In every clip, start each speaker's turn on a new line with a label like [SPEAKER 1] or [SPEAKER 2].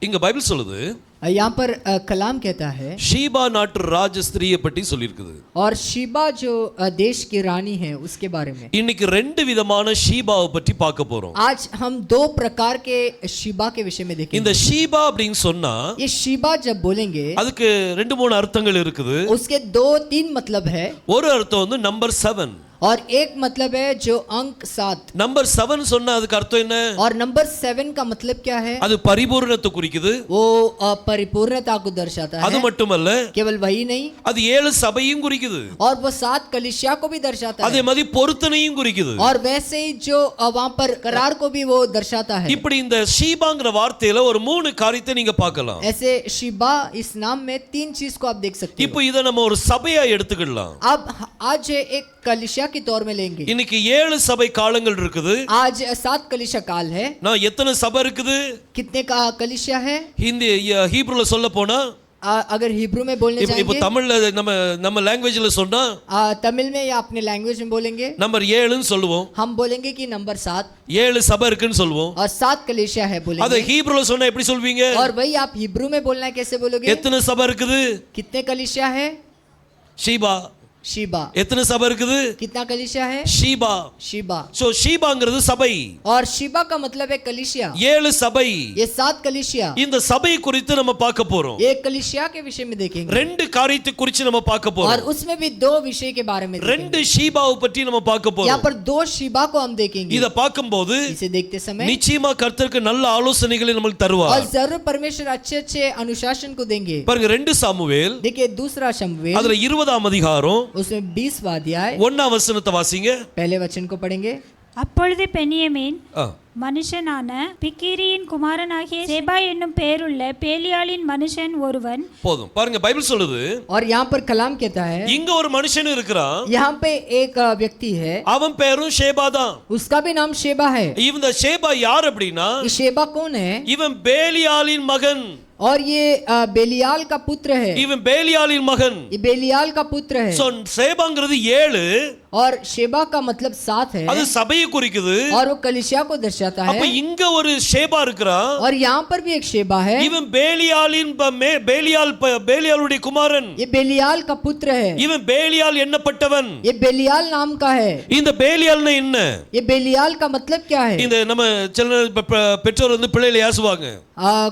[SPEAKER 1] இங்க பைபிள் சொல்லுது,
[SPEAKER 2] यहाँ पर कलाम कहता है
[SPEAKER 1] ஷீபா நாட்டு ராஜஸ்திரியை பற்றி சொல்லியிருக்குது.
[SPEAKER 2] और शीबा जो देश की रानी है उसके बारे में.
[SPEAKER 1] இன்னைக்கு ரெண்டு விதமான ஷீபாவை பற்றி பார்க்க போறோம்.
[SPEAKER 2] आज हम दो प्रकार के शीबा के विषय में देखेंगे.
[SPEAKER 1] இந்த ஷீபா அப்படின்னு சொன்னா
[SPEAKER 2] ये शीबा जब बोलेंगे
[SPEAKER 1] அதுக்கு ரெண்டு மூணு அர்த்தங்கள் இருக்குது.
[SPEAKER 2] उसके दो तीन मतलब है.
[SPEAKER 1] ஒரு அர்த்தம் வந்து நம்பர் 7
[SPEAKER 2] और एक मतलब है जो अंक 7.
[SPEAKER 1] நம்பர் 7 சொன்னா அதுக்கு அர்த்தம் என்ன?
[SPEAKER 2] और नंबर 7 का मतलब क्या है?
[SPEAKER 1] அது பரிபூரணத்தை குறிக்குது.
[SPEAKER 2] वो परिपूर्णता को दर्शाता है.
[SPEAKER 1] அது மட்டுமல்ல,
[SPEAKER 2] केवल वही नहीं,
[SPEAKER 1] அது 7 சபையும் குறிக்குது.
[SPEAKER 2] और वो 7 कलीसिया को भी दर्शाता
[SPEAKER 1] அதே
[SPEAKER 2] है.
[SPEAKER 1] மாதிரி பொருத்தனையும் குறிக்குது.
[SPEAKER 2] और वैसे ही जो वहां पर करार को भी वो दर्शाता है.
[SPEAKER 1] இப்படி இந்த ஷீபாங்கிற வார்த்தையில ஒரு மூணு காரியத்தை நீங்க பார்க்கலாம்.
[SPEAKER 2] ऐसे शीबा इस नाम में तीन चीज को आप देख सकते हो.
[SPEAKER 1] இப்போ இத நம்ம ஒரு சபையா எடுத்துக்கலாம்.
[SPEAKER 2] अब आज एक कलीसिया के तौर में लेंगे.
[SPEAKER 1] இன்னைக்கு 7 சபை காலங்கள் இருக்குது.
[SPEAKER 2] आज 7 कलीसिया काल है.
[SPEAKER 1] நான் எத்தனை சபை இருக்குது?
[SPEAKER 2] कितने का कलीसिया है?
[SPEAKER 1] ஹிந்தி ஹீப்ரூல சொல்ல போனா,
[SPEAKER 2] अगर हिब्रू में बोलने
[SPEAKER 1] இப்போ
[SPEAKER 2] जाएंगे,
[SPEAKER 1] தமிழ்ல நம்ம லாங்குவேஜ்ல சொன்னா
[SPEAKER 2] तमिल में या अपने लैंग्वेज में बोलेंगे,
[SPEAKER 1] நம்பர் 7ன்னு சொல்லுவோம்.
[SPEAKER 2] हम बोलेंगे कि नंबर 7.
[SPEAKER 1] 7 சபை இருக்குன்னு சொல்லுவோம்.
[SPEAKER 2] और 7 कलीसिया है
[SPEAKER 1] அத
[SPEAKER 2] बोलेंगे.
[SPEAKER 1] ஹீப்ரூல சொன்னா எப்படி சொல்வீங்க?
[SPEAKER 2] और वही आप हिब्रू में बोलना है, कैसे बोलोगे?
[SPEAKER 1] எத்தனை சபை இருக்குது?
[SPEAKER 2] कितने कलीसिया है?
[SPEAKER 1] ஷீபா.
[SPEAKER 2] शीबा.
[SPEAKER 1] எத்தனை சபை இருக்குது?
[SPEAKER 2] कितना कलीसिया है?
[SPEAKER 1] ஷீபா.
[SPEAKER 2] शीबा.
[SPEAKER 1] சோ ஷீபாங்கிறது சபை.
[SPEAKER 2] और शीबा का मतलब है कलीसिया.
[SPEAKER 1] 7 சபை.
[SPEAKER 2] ये 7 कलीसिया.
[SPEAKER 1] இந்த சபை குறித்து நம்ம பார்க்க போறோம்.
[SPEAKER 2] एक कलीसिया के विषय में देखेंगे.
[SPEAKER 1] ரெண்டு காரியத்தை குறித்து நம்ம பார்க்க
[SPEAKER 2] और
[SPEAKER 1] போறோம்.
[SPEAKER 2] उसमें भी दो विषय के बारे में
[SPEAKER 1] ரெண்டு
[SPEAKER 2] देखेंगे.
[SPEAKER 1] ஷீபாவை பற்றி நம்ம பார்க்க
[SPEAKER 2] यहाँ
[SPEAKER 1] போறோம்.
[SPEAKER 2] पर दो शीबा को हम देखेंगे.
[SPEAKER 1] இத பார்க்கும்போது
[SPEAKER 2] इसे देखते समय
[SPEAKER 1] நிச்சயமா கர்த்தருக்கு நல்ல ஆலோசனைகளை நமக்கு தருவார்.
[SPEAKER 2] और जरूर परमेश्वर अच्छे अच्छे अनुशासन को देंगे.
[SPEAKER 1] பாருங்க 2 சாமுவேல்
[SPEAKER 2] देखिए दूसरा शमूएल,
[SPEAKER 1] அதுல 20ஆம் அதிகாரம்
[SPEAKER 2] उसमें 20वां अध्याय
[SPEAKER 1] 1ஆம் வசனத்தை வாசிங்க.
[SPEAKER 2] पहले वचन को पढ़ेंगे.
[SPEAKER 3] அப்பொழுது பென்யமீன்
[SPEAKER 1] ஆ.
[SPEAKER 3] மனுஷனான பிக்கிரியின் குமாரனாகிய சேபா என்னும் பெயருள்ள பேலியாளின் மனுஷன் ஒருவன்.
[SPEAKER 1] போதும். பாருங்க பைபிள் சொல்லுது,
[SPEAKER 2] और यहाँ पर कलाम कहता है
[SPEAKER 1] இங்க ஒரு மனுஷன் இருக்கிறான்.
[SPEAKER 2] यहाँ पे एक व्यक्ति है,
[SPEAKER 1] அவன் பேரும் ஷேபா தான்.
[SPEAKER 2] उसका भी नाम शेबा है.
[SPEAKER 1] இந்த ஷேபா யார் அப்படின்னா,
[SPEAKER 2] ये शेबा कौन है?
[SPEAKER 1] இவன் பேலியாளின் மகன்.
[SPEAKER 2] और ये बेलियाल का पुत्र है.
[SPEAKER 1] இவன் பேலியாளின் மகன்.
[SPEAKER 2] ये बेलियाल का पुत्र है.
[SPEAKER 1] சோ சேபாங்கிறது 7.
[SPEAKER 2] और शेबा का मतलब 7 है.
[SPEAKER 1] அது சபையை குறிக்குது.
[SPEAKER 2] और वो कलीसिया को दर्शाता
[SPEAKER 1] அப்ப
[SPEAKER 2] है.
[SPEAKER 1] இங்க ஒரு ஷேபா இருக்கிறான்.
[SPEAKER 2] और यहाँ पर भी एक शेबा है.
[SPEAKER 1] இவன் பேலியாளுடைய குமாரன்.
[SPEAKER 2] ये बेलियाल का पुत्र है.
[SPEAKER 1] இவன் பேலியால் எண்ணப்பட்டவன்.
[SPEAKER 2] ये बेलियाल नाम का है.
[SPEAKER 1] இந்த பேலியால்னா என்ன?
[SPEAKER 2] ये बेलियाल का मतलब क्या है?
[SPEAKER 1] இந்த நம்ம சில பெற்றோர் வந்து பிள்ளைகளை ஏசுவாங்க.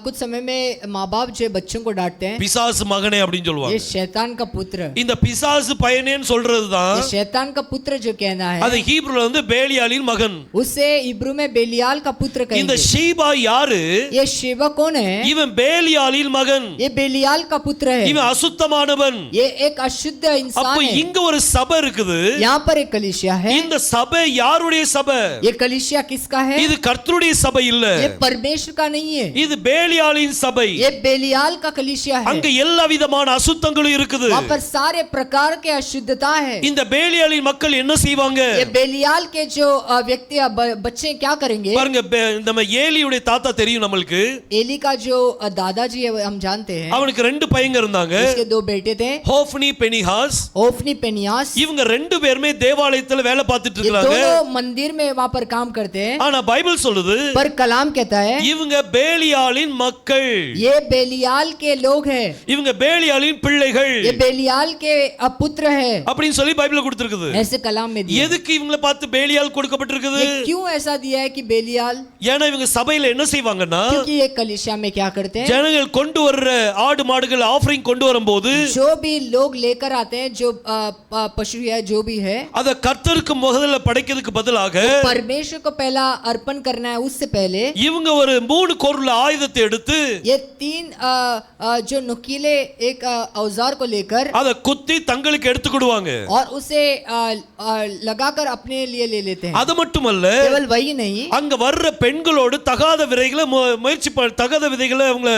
[SPEAKER 2] कुछ समय में माँ बाप जो बच्चों को डांटते हैं,
[SPEAKER 1] பிசாசு மகனே அப்படின்னு
[SPEAKER 2] ये
[SPEAKER 1] சொல்லுவாங்க.
[SPEAKER 2] शैतान का पुत्र.
[SPEAKER 1] இந்த பிசாசு பையனேன்னு சொல்றதுதான்
[SPEAKER 2] ये शैतान का पुत्र जो कहना है,
[SPEAKER 1] அது ஹீப்ருல வந்து பேலியாலின் மகன்.
[SPEAKER 2] उसे इब्रू में बेलियाल का पुत्र
[SPEAKER 1] இந்த
[SPEAKER 2] कहेंगे.
[SPEAKER 1] ஷீபா யாரு?
[SPEAKER 2] ये शेबा कौन है?
[SPEAKER 1] இவன் பேலியாலின் மகன்.
[SPEAKER 2] ये बेलियाल का पुत्र है.
[SPEAKER 1] இவன் அசுத்தமானவன்.
[SPEAKER 2] ये एक अशुद्ध इंसान
[SPEAKER 1] அப்ப
[SPEAKER 2] है.
[SPEAKER 1] இங்க ஒரு சபை இருக்குது.
[SPEAKER 2] यहाँ पर एक कलीसिया है.
[SPEAKER 1] இந்த சபை யாருடைய சபை?
[SPEAKER 2] ये कलीसिया किसका है?
[SPEAKER 1] இது கர்த்தருடைய சபை இல்ல.
[SPEAKER 2] ये परमेश्वर का नहीं है.
[SPEAKER 1] இது பேலியாலின் சபை.
[SPEAKER 2] ये बेलियाल का कलीसिया है.
[SPEAKER 1] அங்க எல்லா விதமான அசுத்தங்களும் இருக்குது.
[SPEAKER 2] वहाँ पर सारे प्रकार के अशुद्धता है.
[SPEAKER 1] இந்த பேலியாலின் மக்கள் என்ன செய்வாங்க?
[SPEAKER 2] ये बेलियाल के जो व्यक्ति बच्चे क्या करेंगे?
[SPEAKER 1] பாருங்க நம்ம ஏலியுடைய தாத்தா தெரியும் நம்மளுக்கு.
[SPEAKER 2] एली का जो दादाजी है हम जानते हैं.
[SPEAKER 1] அவனுக்கு 2 பையங்க இருந்தாங்க.
[SPEAKER 2] उसके 2 बेटे थे,
[SPEAKER 1] ஹோஃப்னி பெனிஹாஸ்.
[SPEAKER 2] ओफनी पेनियास.
[SPEAKER 1] இவங்க 2 பேருமே தேவாலயத்துல வேலை பார்த்துட்டு
[SPEAKER 2] ये
[SPEAKER 1] இருக்காங்க.
[SPEAKER 2] दोनों मंदिर में वहाँ पर काम करते हैं.
[SPEAKER 1] ஆனா பைபிள் சொல்லுது,
[SPEAKER 2] पर कलाम कहता है
[SPEAKER 1] இவங்க பேலியாலின் மக்கள்.
[SPEAKER 2] ये बेलियाल के लोग हैं.
[SPEAKER 1] இவங்க பேலியாலின் பிள்ளைகள்.
[SPEAKER 2] ये बेलियाल के पुत्र है.
[SPEAKER 1] அப்படின்னு சொல்லி பைபிள்ல கொடுத்திருக்குது.
[SPEAKER 2] ऐसे कलाम में दिया.
[SPEAKER 1] எதுக்கு இவங்களை பார்த்து பேலியால் கொடுக்கப்பட்டிருக்குது?
[SPEAKER 2] ये क्यों ऐसा दिया है कि बेलियाल?
[SPEAKER 1] ஏன்னா இவங்க சபையில என்ன செய்வாங்கன்னா,
[SPEAKER 2] क्योंकि ये कलीसिया में क्या करते हैं?
[SPEAKER 1] ஜனங்கள் கொண்டு வர்ற ஆடு மாடுகள் ஆஃபரிங் கொண்டு வரும்போது
[SPEAKER 2] जो भी लोग लेकर आते हैं, जो पशु है जो भी है,
[SPEAKER 1] அத கர்த்தருக்கு முதல்ல படைக்கிறதுக்கு பதிலாக
[SPEAKER 2] परमेश्वर को पहला अर्पण करना है. उससे पहले
[SPEAKER 1] இவங்க ஒரு 3 கோருள்ள ஆயுதத்தை எடுத்து
[SPEAKER 2] ये 3 जो नुकीले एक औजार को लेकर
[SPEAKER 1] அத குத்தி தங்களுக்கு எடுத்துக்கிடுவாங்க.
[SPEAKER 2] और उसे लगाकर अपने लिए ले लेते हैं.
[SPEAKER 1] அது மட்டுமல்ல,
[SPEAKER 2] केवल वही नहीं,
[SPEAKER 1] அங்க வர்ற பெண்களோடு தகாத விதைகளை தகாத விதைகளை அவங்க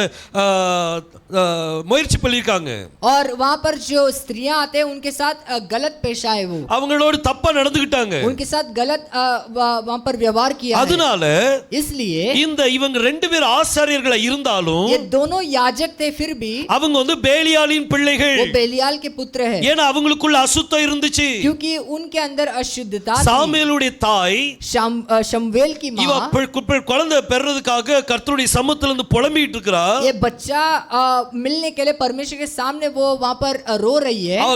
[SPEAKER 1] முயற்சி பண்ணிருக்காங்க.
[SPEAKER 2] और वहाँ पर जो स्त्रियां आते हैं उनके साथ गलत पेश आए, वो
[SPEAKER 1] அவங்களோட தப்பா நடந்துக்கிட்டாங்க.
[SPEAKER 2] उनके साथ गलत वहाँ पर व्यवहार किया है.
[SPEAKER 1] அதனால
[SPEAKER 2] इसलिए
[SPEAKER 1] இந்த இவங்க 2 பேர் ஆசாரியர்களா இருந்தாலும்
[SPEAKER 2] ये दोनों याजक थे, फिर भी
[SPEAKER 1] அவங்க வந்து பேலியாலின் பிள்ளைகள்.
[SPEAKER 2] वो बेलियाल के पुत्र है.
[SPEAKER 1] ஏன்னா அவங்களுக்குள்ள அசுத்தம் இருந்துச்சு.
[SPEAKER 2] क्योंकि उनके अंदर अशुद्धता थी।
[SPEAKER 1] சாமுவேலுடைய தாய்
[SPEAKER 2] शमूएल की
[SPEAKER 1] இவ
[SPEAKER 2] माँ
[SPEAKER 1] குழந்தை பெறறதுக்காக கர்த்தருடைய சமூகத்துல இருந்து புலம்பிட்டு இருக்கறா.
[SPEAKER 2] ये बच्चा मिलने के लिए परमेश्वर के सामने वो वहां पर रो रही है
[SPEAKER 1] அவ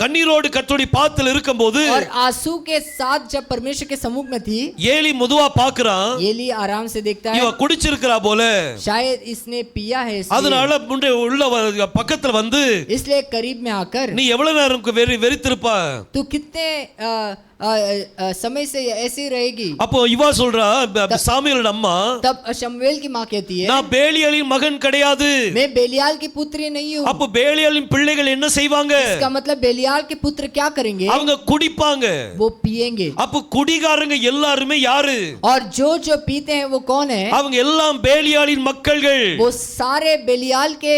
[SPEAKER 1] கண்ணீரோடு கர்த்தருடைய பாதத்தில் இருக்கும்போது
[SPEAKER 2] और आंसू के साथ जब परमेश्वर के सम्मुख में थी,
[SPEAKER 1] ஏலி மெதுவா பார்க்கறான்.
[SPEAKER 2] एली आराम से देखता
[SPEAKER 1] இவ
[SPEAKER 2] है
[SPEAKER 1] குடிச்சிருக்கா போல,
[SPEAKER 2] शायद इसने पिया है इसलिए।
[SPEAKER 1] அதனால முன்னே உள்ள பக்கத்துல வந்து
[SPEAKER 2] इसलिए करीब में आकर
[SPEAKER 1] நீ எவ்வளவு நேரம் வெறித்திருப்பா,
[SPEAKER 2] तू कितने समय से ऐसे ही रहेगी।
[SPEAKER 1] அப்போ இவா சொல்றா சாமுவேல் அம்மா,
[SPEAKER 2] तब शमूएल की माँ कहती है
[SPEAKER 1] நான் பேலியாலின் மகன் கிடையாது.
[SPEAKER 2] मैं बेलियाल की पुत्री नहीं हूँ।
[SPEAKER 1] அப்போ பேலியாலின் பிள்ளைகள் என்ன செய்வாங்க?
[SPEAKER 2] इसका मतलब बेलियाल के पुत्र क्या करेंगे?
[SPEAKER 1] அவங்க குடிப்பாங்க.
[SPEAKER 2] वो पिएंगे।
[SPEAKER 1] அப்போ குடிகாரங்க எல்லாரும் யாரு?
[SPEAKER 2] और जो जो पीते हैं वो कौन है?
[SPEAKER 1] அவங்க எல்லாம் பேலியாலின் மக்கள்கள்.
[SPEAKER 2] वो सारे बेलियाल के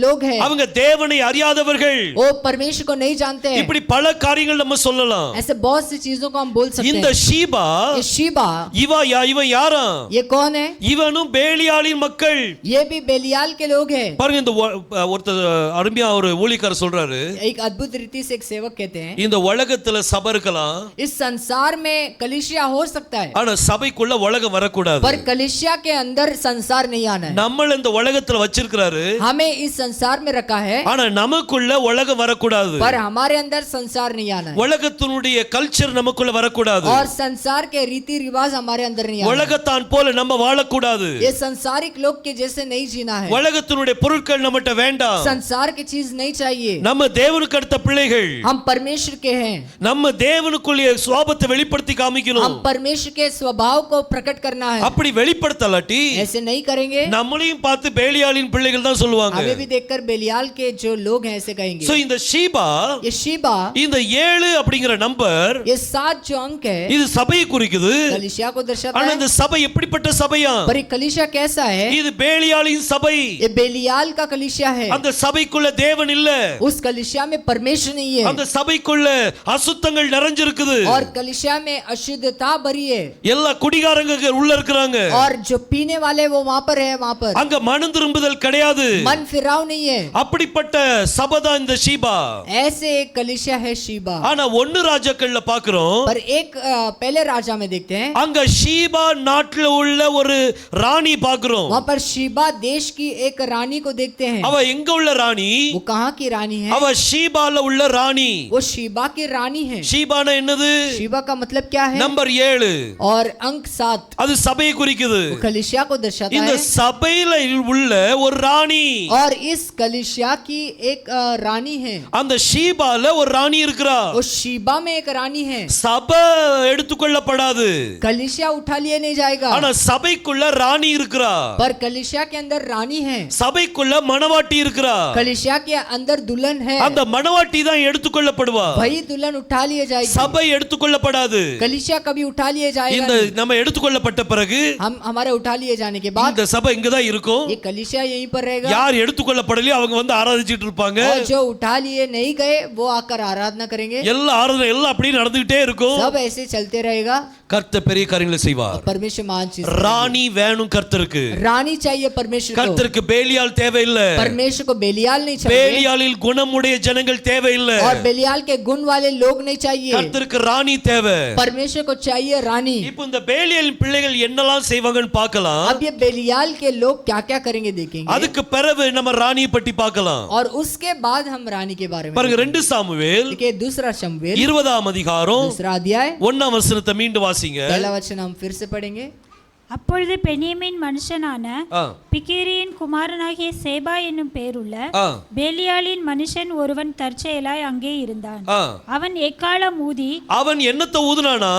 [SPEAKER 2] लोग हैं।
[SPEAKER 1] அவங்க தேவனை அறியாதவர்கள்.
[SPEAKER 2] वो परमेश्वर को नहीं जानते हैं।
[SPEAKER 1] இப்படி பல காரியங்கள் நம்ம சொல்லலாம்.
[SPEAKER 2] ऐसे बहुत सी चीजों को हम बोल सकते
[SPEAKER 1] இந்த
[SPEAKER 2] हैं।
[SPEAKER 1] ஷீபா,
[SPEAKER 2] ये शीबा,
[SPEAKER 1] இவன் யாரா?
[SPEAKER 2] ये कौन है?
[SPEAKER 1] இவனும் பேலியாலின் மக்கள்.
[SPEAKER 2] ये भी बेलियाल के लोग हैं।
[SPEAKER 1] பாருங்க, இந்த ஒருத்தர் அருமையா ஒரு ஊழியக்காரர் சொல்றாரு,
[SPEAKER 2] एक अद्भुत रीति से एक सेवक कहते हैं,
[SPEAKER 1] இந்த உலகத்துல சபை இருக்கலாம்,
[SPEAKER 2] इस संसार में कलीसिया हो सकता है,
[SPEAKER 1] ஆனா சபைக்குள்ள உலகம் வரக்கூடாது.
[SPEAKER 2] पर कलीसिया के अंदर संसार नहीं आना है।
[SPEAKER 1] நம்மள இந்த உலகத்துல வச்சிருக்கிறாரு,
[SPEAKER 2] हमें इस संसार में रखा है,
[SPEAKER 1] ஆனா நமக்குள்ள உலகம் வரக்கூடாது.
[SPEAKER 2] पर हमारे अंदर संसार नहीं आना है।
[SPEAKER 1] உலகத்தினுடைய கல்ச்சர் நமக்குள்ள வரக்கூடாது.
[SPEAKER 2] और संसार के रीति रिवाज हमारे अंदर नहीं आना है।
[SPEAKER 1] உலகத்தான் போல நம்ம வாழக்கூடாது.
[SPEAKER 2] ये संसारिक लोग के जैसे नहीं जीना है।
[SPEAKER 1] உலகத்தினுடைய பொருட்கள் நம்மட்ட வேண்டாம்.
[SPEAKER 2] संसार की चीज नहीं चाहिए।
[SPEAKER 1] நம்ம தேவனுக்கு அடுத்த பிள்ளைகள்,
[SPEAKER 2] हम परमेश्वर के हैं।
[SPEAKER 1] நம்ம தேவனுக்குள்ள சுவாபத்தை வெளிப்படுத்தி
[SPEAKER 2] हम
[SPEAKER 1] காமிக்கணும்.
[SPEAKER 2] परमेश्वर के स्वभाव को प्रकट करना है।
[SPEAKER 1] அப்படி வெளிப்படுத்தலாட்டி
[SPEAKER 2] ऐसे नहीं करेंगे,
[SPEAKER 1] நம்மளையும் பார்த்து பேலியாலின் பிள்ளைகள் தான் சொல்லுவாங்க.
[SPEAKER 2] हमें भी देखकर बेलियाल के जो लोग हैं ऐसे कहेंगे।
[SPEAKER 1] சோ இந்த ஷீபா,
[SPEAKER 2] ये शीबा,
[SPEAKER 1] இந்த 7 அப்படிங்கிற நம்பர்,
[SPEAKER 2] ये 7 जो अंक है,
[SPEAKER 1] இது சபையை குறிக்குது.
[SPEAKER 2] कलीसिया को दर्शाता
[SPEAKER 1] ஆனா
[SPEAKER 2] है।
[SPEAKER 1] இந்த சபை எப்படிப்பட்ட சபையா?
[SPEAKER 2] पर ये कलीसिया कैसा है?
[SPEAKER 1] இது பேலியாலின் சபை.
[SPEAKER 2] ये बेलियाल का कलीसिया है।
[SPEAKER 1] அந்த சபைக்குள்ள தேவன் இல்ல.
[SPEAKER 2] उस कलीसिया में परमेश्वर नहीं है।
[SPEAKER 1] அந்த சபைக்குள்ள அசுத்தங்கள் நிறைஞ்சிருக்குது.
[SPEAKER 2] और कलीसिया में अशुद्धता भरी है।
[SPEAKER 1] எல்லா குடிகாரங்க உள்ள இருக்காங்க.
[SPEAKER 2] और जो पीने वाले वो वहां पर है। वहां पर
[SPEAKER 1] அங்க மனம் திரும்புதல் கிடையாது.
[SPEAKER 2] मन फिराव नहीं है।
[SPEAKER 1] அப்படிப்பட்ட சபை தான் இந்த ஷீபா.
[SPEAKER 2] ऐसे एक कलीसिया है शीबा।
[SPEAKER 1] ஆனா ஒன்னு ராஜாக்கள்ல பாக்குறோம்,
[SPEAKER 2] पर एक पहले राजा में देखते हैं,
[SPEAKER 1] அங்க ஷீபா நாட்டுல உள்ள ஒரு ராணி பாக்குறோம்.
[SPEAKER 2] वहां पर शीबा देश की एक रानी को देखते हैं।
[SPEAKER 1] அவ எங்க உள்ள ராணி?
[SPEAKER 2] वो कहाँ की रानी है?
[SPEAKER 1] அவ ஷீபால உள்ள ராணி.
[SPEAKER 2] वो शीबा की रानी है।
[SPEAKER 1] ஷீபானா என்னது?
[SPEAKER 2] शीबा का मतलब क्या है?
[SPEAKER 1] நம்பர் 7.
[SPEAKER 2] और अंक 7
[SPEAKER 1] அது சபையை குறிக்குது.
[SPEAKER 2] वो कलीसिया को दर्शाता
[SPEAKER 1] இந்த
[SPEAKER 2] है।
[SPEAKER 1] சபையில உள்ள ஒரு ராணி,
[SPEAKER 2] और इस कलीसिया की एक रानी है।
[SPEAKER 1] அந்த ஷீபால ஒரு ராணி இருக்கிறா.
[SPEAKER 2] वो शीबा में एक रानी है।
[SPEAKER 1] சபை எடுத்துக்கொள்ளப்படாது,
[SPEAKER 2] कलीसिया उठा लिए नहीं जाएगा,
[SPEAKER 1] ஆனா சபைக்குள்ள ராணி இருக்கிறா.
[SPEAKER 2] पर कलीसिया के अंदर रानी है।
[SPEAKER 1] சபைக்குள்ள மணவாட்டி இருக்கிறா.
[SPEAKER 2] कलीसिया के अंदर दुल्हन है।
[SPEAKER 1] அந்த மணவாட்டி தான் எடுத்துக்கொள்ளப்படுவா.
[SPEAKER 2] वही दुल्हन उठा लिए जाएगी।
[SPEAKER 1] சபை எடுத்துக்கொள்ளப்படாது.
[SPEAKER 2] कलीसिया कभी उठा लिए जाएगा
[SPEAKER 1] இந்த
[SPEAKER 2] नहीं।
[SPEAKER 1] நம்ம எடுத்துக்கொள்ளப்பட்ட பிறகு
[SPEAKER 2] हम हमारे उठा लिए जाने के बाद
[SPEAKER 1] இந்த சபை இங்க தான் இருக்கும்.
[SPEAKER 2] ये कलीसिया यहीं पर रहेगा।
[SPEAKER 1] யார் எடுத்துக்கொள்ளப்படலையோ அவங்க வந்து ஆராதிச்சிட்டு இருப்பாங்க.
[SPEAKER 2] और जो उठा लिए नहीं गए वो आकर आराधना करेंगे।
[SPEAKER 1] எல்லா ஆராதனை எல்லாம் அப்படியே நடந்துகிட்டே இருக்கும்.
[SPEAKER 2] सब ऐसे चलते रहेगा।
[SPEAKER 1] கர்த்தர் பெரிய காரியங்களை செய்வார்.
[SPEAKER 2] परमेश्वर महान चीज।
[SPEAKER 1] ராணி வேணும் கர்த்தருக்கு.
[SPEAKER 2] रानी चाहिए परमेश्वर को।
[SPEAKER 1] கர்த்தருக்கு பேலியால் தேவையில்லை.
[SPEAKER 2] परमेश्वर को बेलियाल नहीं चाहिए।
[SPEAKER 1] பேலியாலில் குணமுடைய ஜனங்கள் தேவையில்லை.
[SPEAKER 2] और बेलियाल के गुण वाले लोग नहीं चाहिए।
[SPEAKER 1] கர்த்தருக்கு ராணி தேவை.
[SPEAKER 2] परमेश्वर को चाहिए रानी।
[SPEAKER 1] இப்போ இந்த பேலியாலின் பிள்ளைகள் என்னெல்லாம் செய்வாங்கன்னு பார்க்கலாம்.
[SPEAKER 2] अब ये बेलियाल के लोग क्या क्या करेंगे देखेंगे।
[SPEAKER 1] அதுக்கு பிறகு நம்ம ராணியை பற்றி பார்க்கலாம்.
[SPEAKER 2] और उसके बाद हम रानी के बारे में
[SPEAKER 1] பாருங்க, 2 சாமுவேல்
[SPEAKER 2] देखिए। दूसरा शमूएल
[SPEAKER 1] 20ஆம் அதிகாரம்
[SPEAKER 2] दूसरा अध्याय
[SPEAKER 1] 1ஆம் வசனத்தை மீண்டும் வாசிங்க.
[SPEAKER 2] पहला वचन हम फिर से पढ़ेंगे।
[SPEAKER 3] அப்பொழுது பென்யமீன் மனுஷனான
[SPEAKER 1] ஆ,
[SPEAKER 3] பிக்கிரியின் குமாரனாகிய சேபா என்னும் பேருள்ள
[SPEAKER 1] ஆ,
[SPEAKER 3] பேலியாலின் மனுஷன் ஒருவன் தற்செயலாய் அங்கே இருந்தான்.
[SPEAKER 1] ஆ.
[SPEAKER 3] அவன் எக்காலம் ஊதி
[SPEAKER 1] அவன் என்னத்தை ஊதுனானா?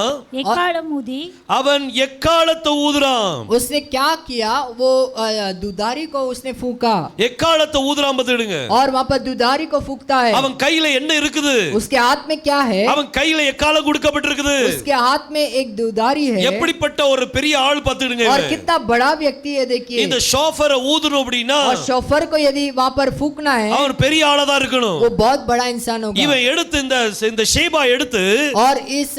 [SPEAKER 3] எக்காலம் ஊதி
[SPEAKER 1] அவன் எக்காலத்தை ஊதுறான்.
[SPEAKER 2] उसने क्या किया? वो दुधारी को उसने फूका।
[SPEAKER 1] எக்காலத்தை ஊதுறான் பார்த்துடுங்க.
[SPEAKER 2] और वहां पर दुधारी को फूकता है।
[SPEAKER 1] அவன் கையில என்ன இருக்குது?
[SPEAKER 2] उसके हाथ में क्या है?
[SPEAKER 1] அவன் கையில எக்காலம் கொடுக்கப்பட்டிருக்குது.
[SPEAKER 2] उसके हाथ में एक दुधारी है।
[SPEAKER 1] எப்படிப்பட்ட ஒரு பெரிய ஆள் பாத்துடுங்க
[SPEAKER 2] और कितना बड़ा व्यक्ति है देखिए।
[SPEAKER 1] இந்த ஷோஃபரை ஊதணும் அப்படின்னா
[SPEAKER 2] और शोफर को यदि वहां पर फूकना है
[SPEAKER 1] அவன் பெரிய ஆளா தான் இருக்கணும்.
[SPEAKER 2] वो बहुत बड़ा इंसान होगा।
[SPEAKER 1] இவன் எடுத்து இந்த ஷேபா எடுத்து
[SPEAKER 2] और इस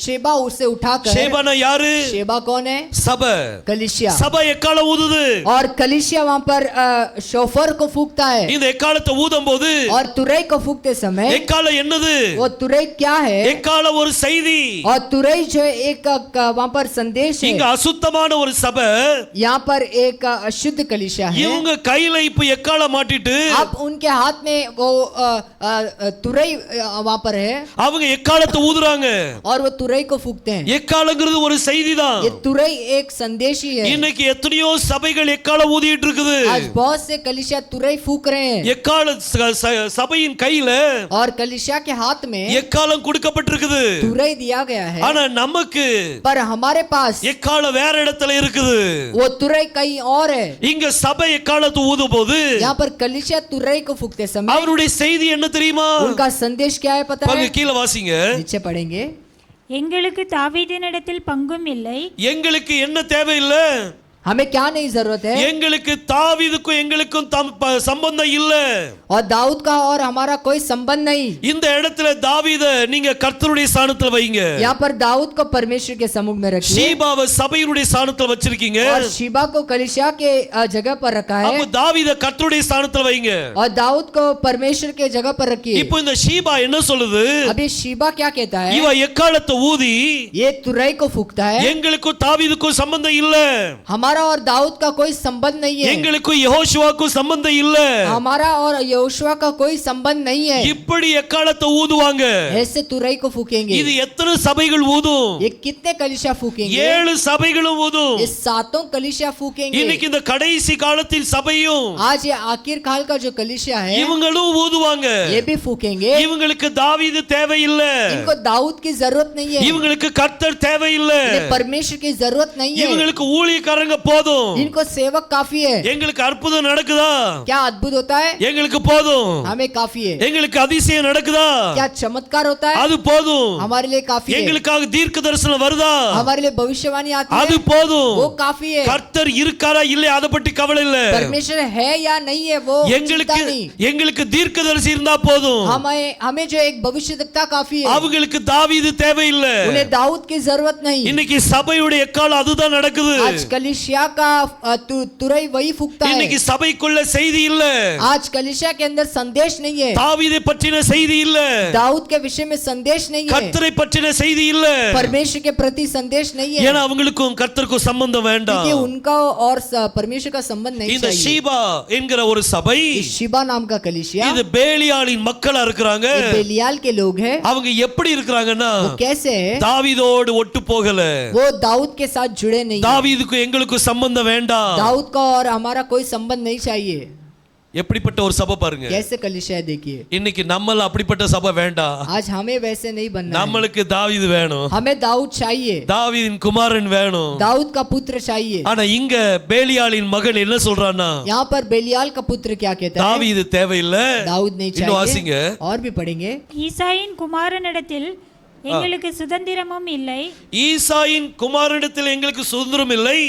[SPEAKER 2] शेबा उसे उठाकर,
[SPEAKER 1] ஷேபானா யாரு?
[SPEAKER 2] शेबा कौन है?
[SPEAKER 1] சபை.
[SPEAKER 2] कलीसिया।
[SPEAKER 1] சபை எக்காலம் ஊதுது.
[SPEAKER 2] और कलीसिया वहां पर शोफर को फूकता है।
[SPEAKER 1] இந்த எக்காலத்தை ஊதும் போது
[SPEAKER 2] और तुरई को फूकते समय
[SPEAKER 1] எக்காலம் என்னது?
[SPEAKER 2] वो तुरई क्या है?
[SPEAKER 1] எக்காலம் ஒரு செய்தி.
[SPEAKER 2] और तुरई जो एक वहां पर संदेश है।
[SPEAKER 1] இங்க அசுத்தமான ஒரு சபை,
[SPEAKER 2] यहाँ पर एक अशुद्ध कलीसिया है।
[SPEAKER 1] இவங்க கையில இப்ப எக்காலம் மாட்டிட்டு
[SPEAKER 2] अब उनके हाथ में वो तुरई वहां पर है
[SPEAKER 1] அவங்க எக்காலத்தை ஊதுறாங்க.
[SPEAKER 2] और वो तुरई को फूकते हैं।
[SPEAKER 1] எக்காலங்கிறது ஒரு செய்தி தான்.
[SPEAKER 2] ये तुरई एक संदेश ही है।
[SPEAKER 1] இன்னைக்கு எத்தனையோ சபைகள் எக்காலம் ஊதிட்டு இருக்குது.
[SPEAKER 2] आज बहुत से कलीसिया तुरई फूक रहे हैं।
[SPEAKER 1] எக்கால சபையின் கையில
[SPEAKER 2] और कलीसिया के हाथ में
[SPEAKER 1] எக்காலம் கொடுக்கப்பட்டிருக்குது.
[SPEAKER 2] तुरई दिया गया है।
[SPEAKER 1] ஆனா நமக்கு
[SPEAKER 2] पर हमारे पास
[SPEAKER 1] எக்காலம் வேற இடத்துல இருக்குது.
[SPEAKER 2] वो तुरई कहीं और है।
[SPEAKER 1] இங்க சபை எக்காலத்தை ஊதும் போது
[SPEAKER 2] यहाँ पर कलीसिया तुरई को फूकते समय
[SPEAKER 1] அவருடைய செய்தி என்ன தெரியுமா?
[SPEAKER 2] उनका संदेश क्या है पता
[SPEAKER 1] பாருங்க,
[SPEAKER 2] है?
[SPEAKER 1] கீழே வாசிங்க.
[SPEAKER 2] नीचे पढ़ेंगे।
[SPEAKER 3] எங்களுக்கு தாவீதினிடத்தில் பங்கும் இல்லை,
[SPEAKER 1] எங்களுக்கு என்ன தேவையில்லை?
[SPEAKER 2] हमें क्या नहीं जरूरत है?
[SPEAKER 1] எங்களுக்கு தாவீதுக்கும் எங்களுக்கும் சம்பந்தம் இல்ல.
[SPEAKER 2] और दाऊद का और हमारा कोई संबंध नहीं।
[SPEAKER 1] இந்த இடத்துல தாவீத நீங்க கர்த்தருடைய ஸ்தானத்துல வைங்க.
[SPEAKER 2] यहाँ पर दाऊद को परमेश्वर के सम्मुख में रखिए।
[SPEAKER 1] ஷீபாவை சபையினுடைய ஸ்தானத்துல வச்சிருக்கீங்க.
[SPEAKER 2] और शीबा को कलीसिया के जगह पर रखा है।
[SPEAKER 1] அப்ப தாவீத கர்த்தருடைய ஸ்தானத்துல வைங்க.
[SPEAKER 2] और दाऊद को परमेश्वर के जगह पर रखिए।
[SPEAKER 1] இப்போ இந்த ஷீபா என்ன சொல்லுது?
[SPEAKER 2] अभी शीबा क्या कहता है?
[SPEAKER 1] இவ எக்காலத்தை ஊதி
[SPEAKER 2] ये तुरई को फूकता है।
[SPEAKER 1] எங்களுக்கும் தாவீதுக்கும் சம்பந்தம் இல்ல,
[SPEAKER 2] हमारा और दाऊद का कोई संबंध नहीं है।
[SPEAKER 1] எங்களுக்கும் யெகோஷுவாக்கும் சம்பந்தம் இல்ல.
[SPEAKER 2] हमारा और यहोशुआ का कोई संबंध नहीं है।
[SPEAKER 1] இப்படி எக்காலத்தை ஊதுவாங்க.
[SPEAKER 2] ऐसे तुरई को फूकेंगे।
[SPEAKER 1] இது எத்தனை சபைகள் ஊதும்?
[SPEAKER 2] ये कितने कलीसिया फूकेंगे?
[SPEAKER 1] 7 சபைகளும் ஊதும்.
[SPEAKER 2] ये सातों कलीसिया फूकेंगे।
[SPEAKER 1] இன்னைக்கு இந்த கடைசி காலத்தில் சபையும்
[SPEAKER 2] आज ये आखिर काल का जो कलीसिया है
[SPEAKER 1] இவங்களும் ஊதுவாங்க.
[SPEAKER 2] ये भी फूकेंगे।
[SPEAKER 1] இவங்களுக்கு தாவீது தேவையில்லை,
[SPEAKER 2] इनको दाऊद की जरूरत नहीं है।
[SPEAKER 1] இவங்களுக்கு கர்த்தர் தேவையில்லை,
[SPEAKER 2] इन्हें परमेश्वर की जरूरत नहीं है।
[SPEAKER 1] இவங்களுக்கு ஊழியக்காரங்க போதும்,
[SPEAKER 2] इनको सेवक काफी है।
[SPEAKER 1] எங்களுக்கு அற்புதம் நடக்குதா?
[SPEAKER 2] क्या अद्भुत होता है?
[SPEAKER 1] எங்களுக்கு போதும்.
[SPEAKER 2] हमें काफी है।
[SPEAKER 1] எங்களுக்கு அதிசயம் நடக்குதா?
[SPEAKER 2] क्या चमत्कार होता है?
[SPEAKER 1] அது போதும்.
[SPEAKER 2] हमारे लिए काफी है।
[SPEAKER 1] எங்களுக்காக தீர்க்க தரிசனம் வருதா?
[SPEAKER 2] हमारे लिए भविष्यवाणी आती
[SPEAKER 1] அது
[SPEAKER 2] है,
[SPEAKER 1] போதும்.
[SPEAKER 2] वो काफी है।
[SPEAKER 1] கர்த்தர் இருக்காரா இல்லையா அதை பற்றி கவலை இல்ல.
[SPEAKER 2] परमेश्वर है या नहीं है वो
[SPEAKER 1] எங்களுக்கு
[SPEAKER 2] चिंता नहीं।
[SPEAKER 1] எங்களுக்கு தீர்க்கதரிசி இருந்தா போதும்.
[SPEAKER 2] हमें जो एक भविष्यवक्ता काफी है।
[SPEAKER 1] அவங்களுக்கு தாவீது தேவையில்லை.
[SPEAKER 2] उन्हें दाऊद की जरूरत नहीं।
[SPEAKER 1] இன்னைக்கு சபையுடைய எக்காலம் அதுதான் நடக்குது.
[SPEAKER 2] आज कलीसिया का तुरई वही फूकता है।
[SPEAKER 1] இன்னைக்கு சபைக்குள்ள செய்தி இல்ல,
[SPEAKER 2] आज कलीसिया के अंदर संदेश नहीं है।
[SPEAKER 1] தாவீதை பற்றின செய்தி இல்ல,
[SPEAKER 2] दाऊद के विषय में संदेश नहीं है।
[SPEAKER 1] கர்த்தரை பற்றின செய்தி இல்ல.
[SPEAKER 2] परमेश्वर के प्रति संदेश नहीं है,
[SPEAKER 1] ஏன்னா அவங்களுக்கும் கர்த்தருக்கும் சம்பந்தம் வேண்டாம்.
[SPEAKER 2] क्योंकि उनका और परमेश्वर का संबंध नहीं
[SPEAKER 1] இந்த
[SPEAKER 2] चाहिए।
[SPEAKER 1] ஷீபா என்கிற ஒரு சபை,
[SPEAKER 2] शिबा नाम का कलीसिया,
[SPEAKER 1] இது பேலியாளின் மக்களா இருக்கிறாங்க.
[SPEAKER 2] ये बेलियाल के लोग हैं।
[SPEAKER 1] அவங்க எப்படி இருக்கிறாங்கன்னா
[SPEAKER 2] वो कैसे है?
[SPEAKER 1] தாவீதோடு ஒட்டு போகல.
[SPEAKER 2] वो दाऊद के साथ जुड़े नहीं है।
[SPEAKER 1] தாவீதுக்கும் எங்களுக்கும் சம்பந்தம் வேண்டாம்.
[SPEAKER 2] दाऊद का और हमारा कोई संबंध नहीं चाहिए।
[SPEAKER 1] எப்படிப்பட்ட ஒரு சபை பாருங்க.
[SPEAKER 2] कैसे कलीसिया देखिए।
[SPEAKER 1] இன்னைக்கு நம்மள அப்படிப்பட்ட சபை வேண்டாம்.
[SPEAKER 2] आज हमें वैसे नहीं बनना है।
[SPEAKER 1] நம்மளுக்கு தாவீது வேணும்,
[SPEAKER 2] हमें दाऊद चाहिए,
[SPEAKER 1] தாவீதின் குமாரன் வேணும்.
[SPEAKER 2] दाऊद का पुत्र चाहिए।
[SPEAKER 1] ஆனா இங்க பேலியாளின் மகன் என்ன சொல்றான்னா,
[SPEAKER 2] यहाँ पर बेलियाल का पुत्र क्या कहता है?
[SPEAKER 1] தாவீது தேவையில்லை.
[SPEAKER 2] दाऊद नहीं
[SPEAKER 1] இன்னும் வாசிங்க.
[SPEAKER 2] चाहिए। और भी पढ़ेंगे।
[SPEAKER 3] ஈசாயின் குமாரனிடத்தில் எங்களுக்கு சுதந்திரமும் இல்லை,
[SPEAKER 1] ஈசாயின் குமாரனிடத்தில் எங்களுக்கு சுதந்திரம் இல்லை.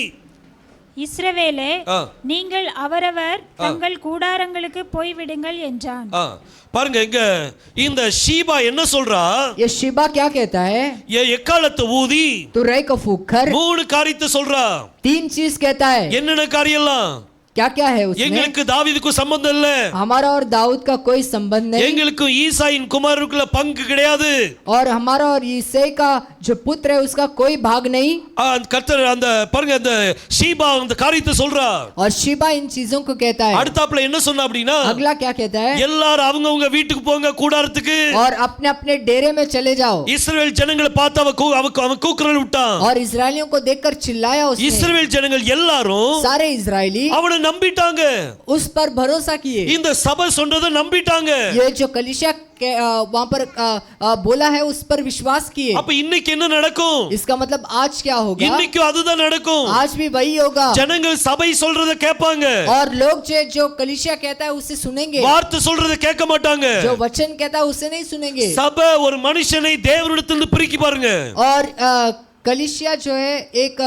[SPEAKER 3] இஸ்ரவேலே,
[SPEAKER 1] ஆ.
[SPEAKER 3] நீங்கள் அவரவர் தங்கள் கூடாரங்களுக்கு போய்விடுங்கள் என்றான்.
[SPEAKER 1] பாருங்க, இங்க இந்த ஷீபா என்ன சொல்றா?
[SPEAKER 2] ये शिबा क्या कहता है?
[SPEAKER 1] எக்காலத்தை ஊதி
[SPEAKER 2] तुरई को फूककर
[SPEAKER 1] 3 காரியத்தை சொல்றா.
[SPEAKER 2] 3 चीज कहता है।
[SPEAKER 1] என்னென்ன காரியம்லாம்?
[SPEAKER 2] क्या क्या है उसमें?
[SPEAKER 1] எங்களுக்கு தாவீதுக்கு சம்பந்தம் இல்ல,
[SPEAKER 2] हमारा और दाऊद का कोई संबंध नहीं,
[SPEAKER 1] எங்களுக்கு ஈசாயின் குமாரனுக்குள்ள பங்கு கிடையாது,
[SPEAKER 2] और हमारा और ईसे का जो पुत्र है उसका कोई भाग नहीं।
[SPEAKER 1] கர்த்தர் அந்த பாருங்க, அந்த ஷீபா அந்த காரியத்தை சொல்றா.
[SPEAKER 2] और शिबा इन चीजों को कहता है।
[SPEAKER 1] அடுத்தாப்புல என்ன சொன்னா அப்படின்னா,
[SPEAKER 2] अगला क्या कहता है?
[SPEAKER 1] எல்லாரும் அவங்கவங்க வீட்டுக்கு போங்க கூடாரத்துக்கு.
[SPEAKER 2] और अपने अपने डेरे में चले जाओ।
[SPEAKER 1] இஸ்ரவேல் ஜனங்களை பார்த்து அவன் கூக்குரல் விட்டான்.
[SPEAKER 2] और इजरायलियों को देखकर चिल्लाया उसने।
[SPEAKER 1] இஸ்ரவேல் ஜனங்கள் எல்லாரும்
[SPEAKER 2] सारे इजरायली
[SPEAKER 1] அவனை நம்பிட்டாங்க.
[SPEAKER 2] उस पर भरोसा किए।
[SPEAKER 1] இந்த சபை சொன்னதை நம்பிட்டாங்க.
[SPEAKER 2] ये जो कलीसिया वहां पर बोला है उस पर विश्वास किए।
[SPEAKER 1] அப்ப இன்னைக்கு என்ன நடக்கும்?
[SPEAKER 2] इसका मतलब आज क्या होगा?
[SPEAKER 1] இன்னைக்கு அதுதான் நடக்கும்.
[SPEAKER 2] आज भी वही होगा।
[SPEAKER 1] ஜனங்கள் சபை சொல்றத கேட்பாங்க,
[SPEAKER 2] और लोग जो कलीसिया कहता है उसे सुनेंगे,
[SPEAKER 1] வார்த்தை சொல்றத கேட்க மாட்டாங்க.
[SPEAKER 2] जो वचन कहता है उसे नहीं सुनेंगे।
[SPEAKER 1] சபை ஒரு மனுஷனை தேவனிடத்திலிருந்து பிரிக்கி பாருங்க.
[SPEAKER 2] और कलीसिया जो है एक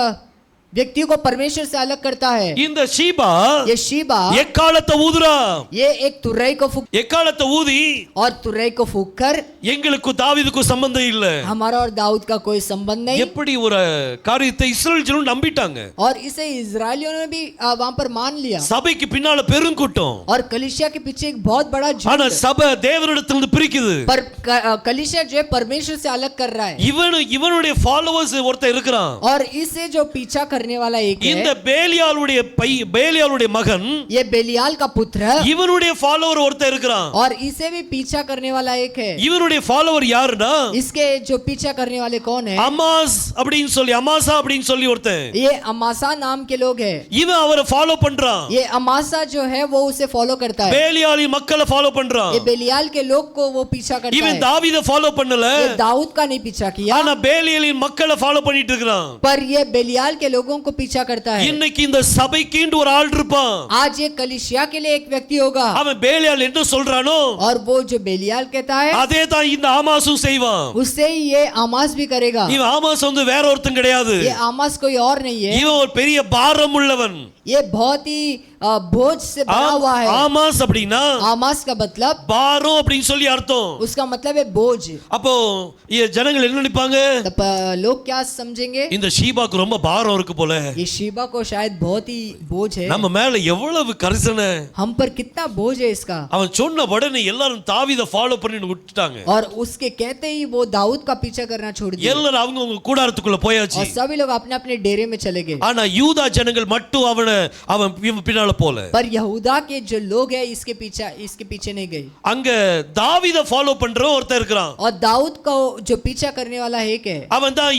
[SPEAKER 2] व्यक्ति को परमेश्वर से अलग करता है।
[SPEAKER 1] இந்த ஷீபா
[SPEAKER 2] ये शीबा
[SPEAKER 1] எக்காலத்தை ஊதுறா,
[SPEAKER 2] ये एक तुरई को फूक
[SPEAKER 1] எக்காலத்தை ஊதி
[SPEAKER 2] और तुरई को फूक कर
[SPEAKER 1] எங்களுக்கு தாவீதுக்கு சம்பந்தம் இல்ல,
[SPEAKER 2] हमारा और दाऊद का कोई संबंध नहीं।
[SPEAKER 1] எப்படி ஒரு காரியத்தை இஸ்ரவேல் ஜனம் நம்பிட்டாங்க.
[SPEAKER 2] और इसे इजरायलियों ने भी वहां पर मान लिया
[SPEAKER 1] சபைக்கு பின்னால பெருங்கூட்டம்,
[SPEAKER 2] और कलीसिया के पीछे एक बहुत बड़ा
[SPEAKER 1] ஆனா
[SPEAKER 2] झुंड,
[SPEAKER 1] சபை தேவனிடத்திலிருந்து பிரிக்குது.
[SPEAKER 2] पर कलीसिया जो है परमेश्वर से अलग कर रहा है।
[SPEAKER 1] இவனுடைய ஃபாலோவர்ஸ் ஒருத்தன் இருக்கிறான்.
[SPEAKER 2] और इसे जो पीछा करने वाला एक
[SPEAKER 1] இந்த
[SPEAKER 2] है,
[SPEAKER 1] பேலியாளுடைய மகன்,
[SPEAKER 2] ये बेलियाल का पुत्र,
[SPEAKER 1] இவனுடைய ஃபாலோவர் ஒருத்தன் இருக்கிறான்.
[SPEAKER 2] और इसे भी पीछा करने वाला एक है।
[SPEAKER 1] இவனுடைய ஃபாலோவர் யாருன்னா
[SPEAKER 2] इसके जो पीछा करने वाले कौन है?
[SPEAKER 1] அமாஸ் அப்படின்னு சொல்லி, அமாசா அப்படின்னு சொல்லி ஒருத்தன்.
[SPEAKER 2] ये अमासा नाम के लोग हैं।
[SPEAKER 1] இவன் அவரை ஃபாலோ பண்றான்.
[SPEAKER 2] ये अमासा जो है वो उसे फॉलो करता है।
[SPEAKER 1] பேலியாளின் மக்களை ஃபாலோ பண்றான்.
[SPEAKER 2] ये बेलियाल के लोग को वो पीछा करता
[SPEAKER 1] இவன்
[SPEAKER 2] है।
[SPEAKER 1] தாவீதை ஃபாலோ பண்ணல,
[SPEAKER 2] ये दाऊद का नहीं पीछा किया,
[SPEAKER 1] ஆனா பேலியாளின் மக்களை ஃபாலோ பண்ணிட்டு இருக்கான்.
[SPEAKER 2] पर ये बेलियाल के लोगों को पीछा करता है।
[SPEAKER 1] இன்னைக்கு இந்த சபைக்குன்னு ஒரு ஆள் இருப்பான்.
[SPEAKER 2] आज ये कलीसिया के लिए एक व्यक्ति होगा,
[SPEAKER 1] அவன் பேலியால் என்ன சொல்றானோ
[SPEAKER 2] और वो जो बेलियाल कहता है
[SPEAKER 1] அதே தான் இந்த ஆமாசும் செய்வான்.
[SPEAKER 2] उससे ही ये आमास भी करेगा।
[SPEAKER 1] இவன் ஆமாஸ் வந்து வேற ஒருத்தன் கிடையாது.
[SPEAKER 2] ये आमास कोई और नहीं है,
[SPEAKER 1] இவன் ஒரு பெரிய பாரம் உள்ளவன்.
[SPEAKER 2] ये बहुत ही बोझ से बना हुआ है।
[SPEAKER 1] ஆமாஸ் அப்படின்னா
[SPEAKER 2] आमास का मतलब,
[SPEAKER 1] பாரம் அப்படின்னு சொல்லி அர்த்தம்.
[SPEAKER 2] उसका मतलब है बोझ।
[SPEAKER 1] அப்போ ஜனங்கள் என்ன நினைப்பாங்க?
[SPEAKER 2] तब लोग क्या समझेंगे?
[SPEAKER 1] இந்த ஷீபாக்கு ரொம்ப பாரம் இருக்கு போல,
[SPEAKER 2] ये शीबा को शायद बहुत ही बोझ है,
[SPEAKER 1] நம்ம மேல எவ்வளவு கரிசனை.
[SPEAKER 2] हम पर कितना बोझ है इसका।
[SPEAKER 1] அவன் சொன்ன உடனே எல்லாரும் தாவீதை ஃபாலோ பண்ணி விட்டுட்டாங்க.
[SPEAKER 2] और उसके कहते ही वो दाऊद का पीछा करना छोड़ दिया,
[SPEAKER 1] எல்லாரும் அவங்க கூடாரத்துக்குள்ள போயாச்சு.
[SPEAKER 2] और सभी लोग अपने अपने डेरे में चले गए।
[SPEAKER 1] ஆனா யூதா ஜனங்கள் மட்டும் அவன் பின்னால போல.
[SPEAKER 2] पर यहूदा के जो लोग हैं इसके पीछे नहीं गए।
[SPEAKER 1] அங்க தாவீதை ஃபாலோ பண்ற ஒருத்தன் இருக்கிறான்.
[SPEAKER 2] और दाऊद को जो पीछा करने वाला एक है,
[SPEAKER 1] அவன் தான்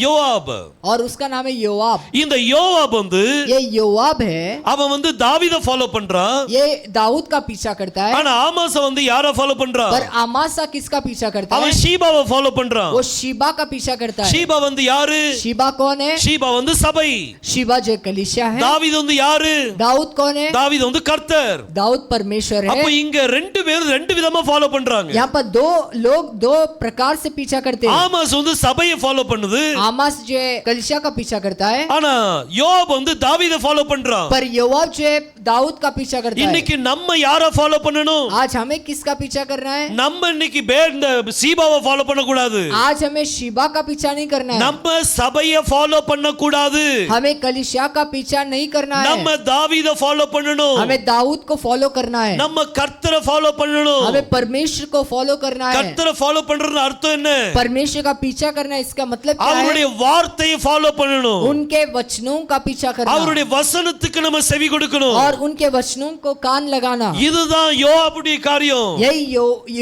[SPEAKER 1] யோவாப்.
[SPEAKER 2] और उसका नाम है योआब।
[SPEAKER 1] இந்த யோவாப் வந்து
[SPEAKER 2] ये योआब है,
[SPEAKER 1] அவன் வந்து தாவீதை ஃபாலோ பண்றான்.
[SPEAKER 2] ये दाऊद का पीछा करता है।
[SPEAKER 1] ஆனா ஆமாஸ வந்து யாரை ஃபாலோ பண்றான்?
[SPEAKER 2] पर आमासा किसका पीछा करता है?
[SPEAKER 1] அவன் ஷீபாவை ஃபாலோ பண்றான்.
[SPEAKER 2] वो शीबा का पीछा करता है।
[SPEAKER 1] ஷீபா வந்து யாரு?
[SPEAKER 2] शीबा कौन है?
[SPEAKER 1] ஷீபா வந்து சபை.
[SPEAKER 2] शीबा जो कलीसिया है।
[SPEAKER 1] தாவீது வந்து யாரு?
[SPEAKER 2] दाऊद कौन है?
[SPEAKER 1] தாவீது வந்து கர்த்தர்.
[SPEAKER 2] दाऊद परमेश्वर
[SPEAKER 1] அப்ப
[SPEAKER 2] है।
[SPEAKER 1] இங்க ரெண்டு பேரும் ரெண்டு விதமா ஃபாலோ பண்றாங்க.
[SPEAKER 2] यहाँ पर दो लोग दो प्रकार से पीछा करते हैं।
[SPEAKER 1] ஆமாஸ் வந்து சபையை ஃபாலோ பண்ணுது,
[SPEAKER 2] आमास जो है कलीसिया का पीछा करता है,
[SPEAKER 1] ஆனா யோவாப் வந்து தாவீதை ஃபாலோ பண்றான்.
[SPEAKER 2] पर योआब जो है दाऊद का पीछा करता है।
[SPEAKER 1] இன்னைக்கு நம்ம யாரை ஃபாலோ பண்ணணும்?
[SPEAKER 2] आज हमें किसका पीछा करना है?
[SPEAKER 1] நம்ம இன்னைக்கு இந்த சீபாவை ஃபாலோ பண்ண கூடாது.
[SPEAKER 2] आज हमें शीबा का पीछा नहीं करना है।
[SPEAKER 1] நம்ம சபையை ஃபாலோ பண்ண கூடாது.
[SPEAKER 2] हमें कलीसिया का पीछा नहीं करना है।
[SPEAKER 1] நம்ம தாவீதை ஃபாலோ பண்ணணும்.
[SPEAKER 2] हमें दाऊद को फॉलो करना है।
[SPEAKER 1] நம்ம கர்த்தரை ஃபாலோ பண்ணணும்.
[SPEAKER 2] हमें परमेश्वर को फॉलो करना है।
[SPEAKER 1] கர்த்தரை ஃபாலோ பண்றது அர்த்தம் என்ன?
[SPEAKER 2] परमेश्वर का पीछा करना इसका मतलब क्या है?
[SPEAKER 1] அவருடைய வார்த்தையை ஃபாலோ பண்ணணும்.
[SPEAKER 2] उनके वचनों का पीछा करना,
[SPEAKER 1] அவருடைய வசனத்துக்கு நம்ம செவி கொடுக்கணும்.
[SPEAKER 2] और उनके वचनों को कान लगाना।
[SPEAKER 1] இதுதான் யோவாபுடைய காரியம்.
[SPEAKER 2] यही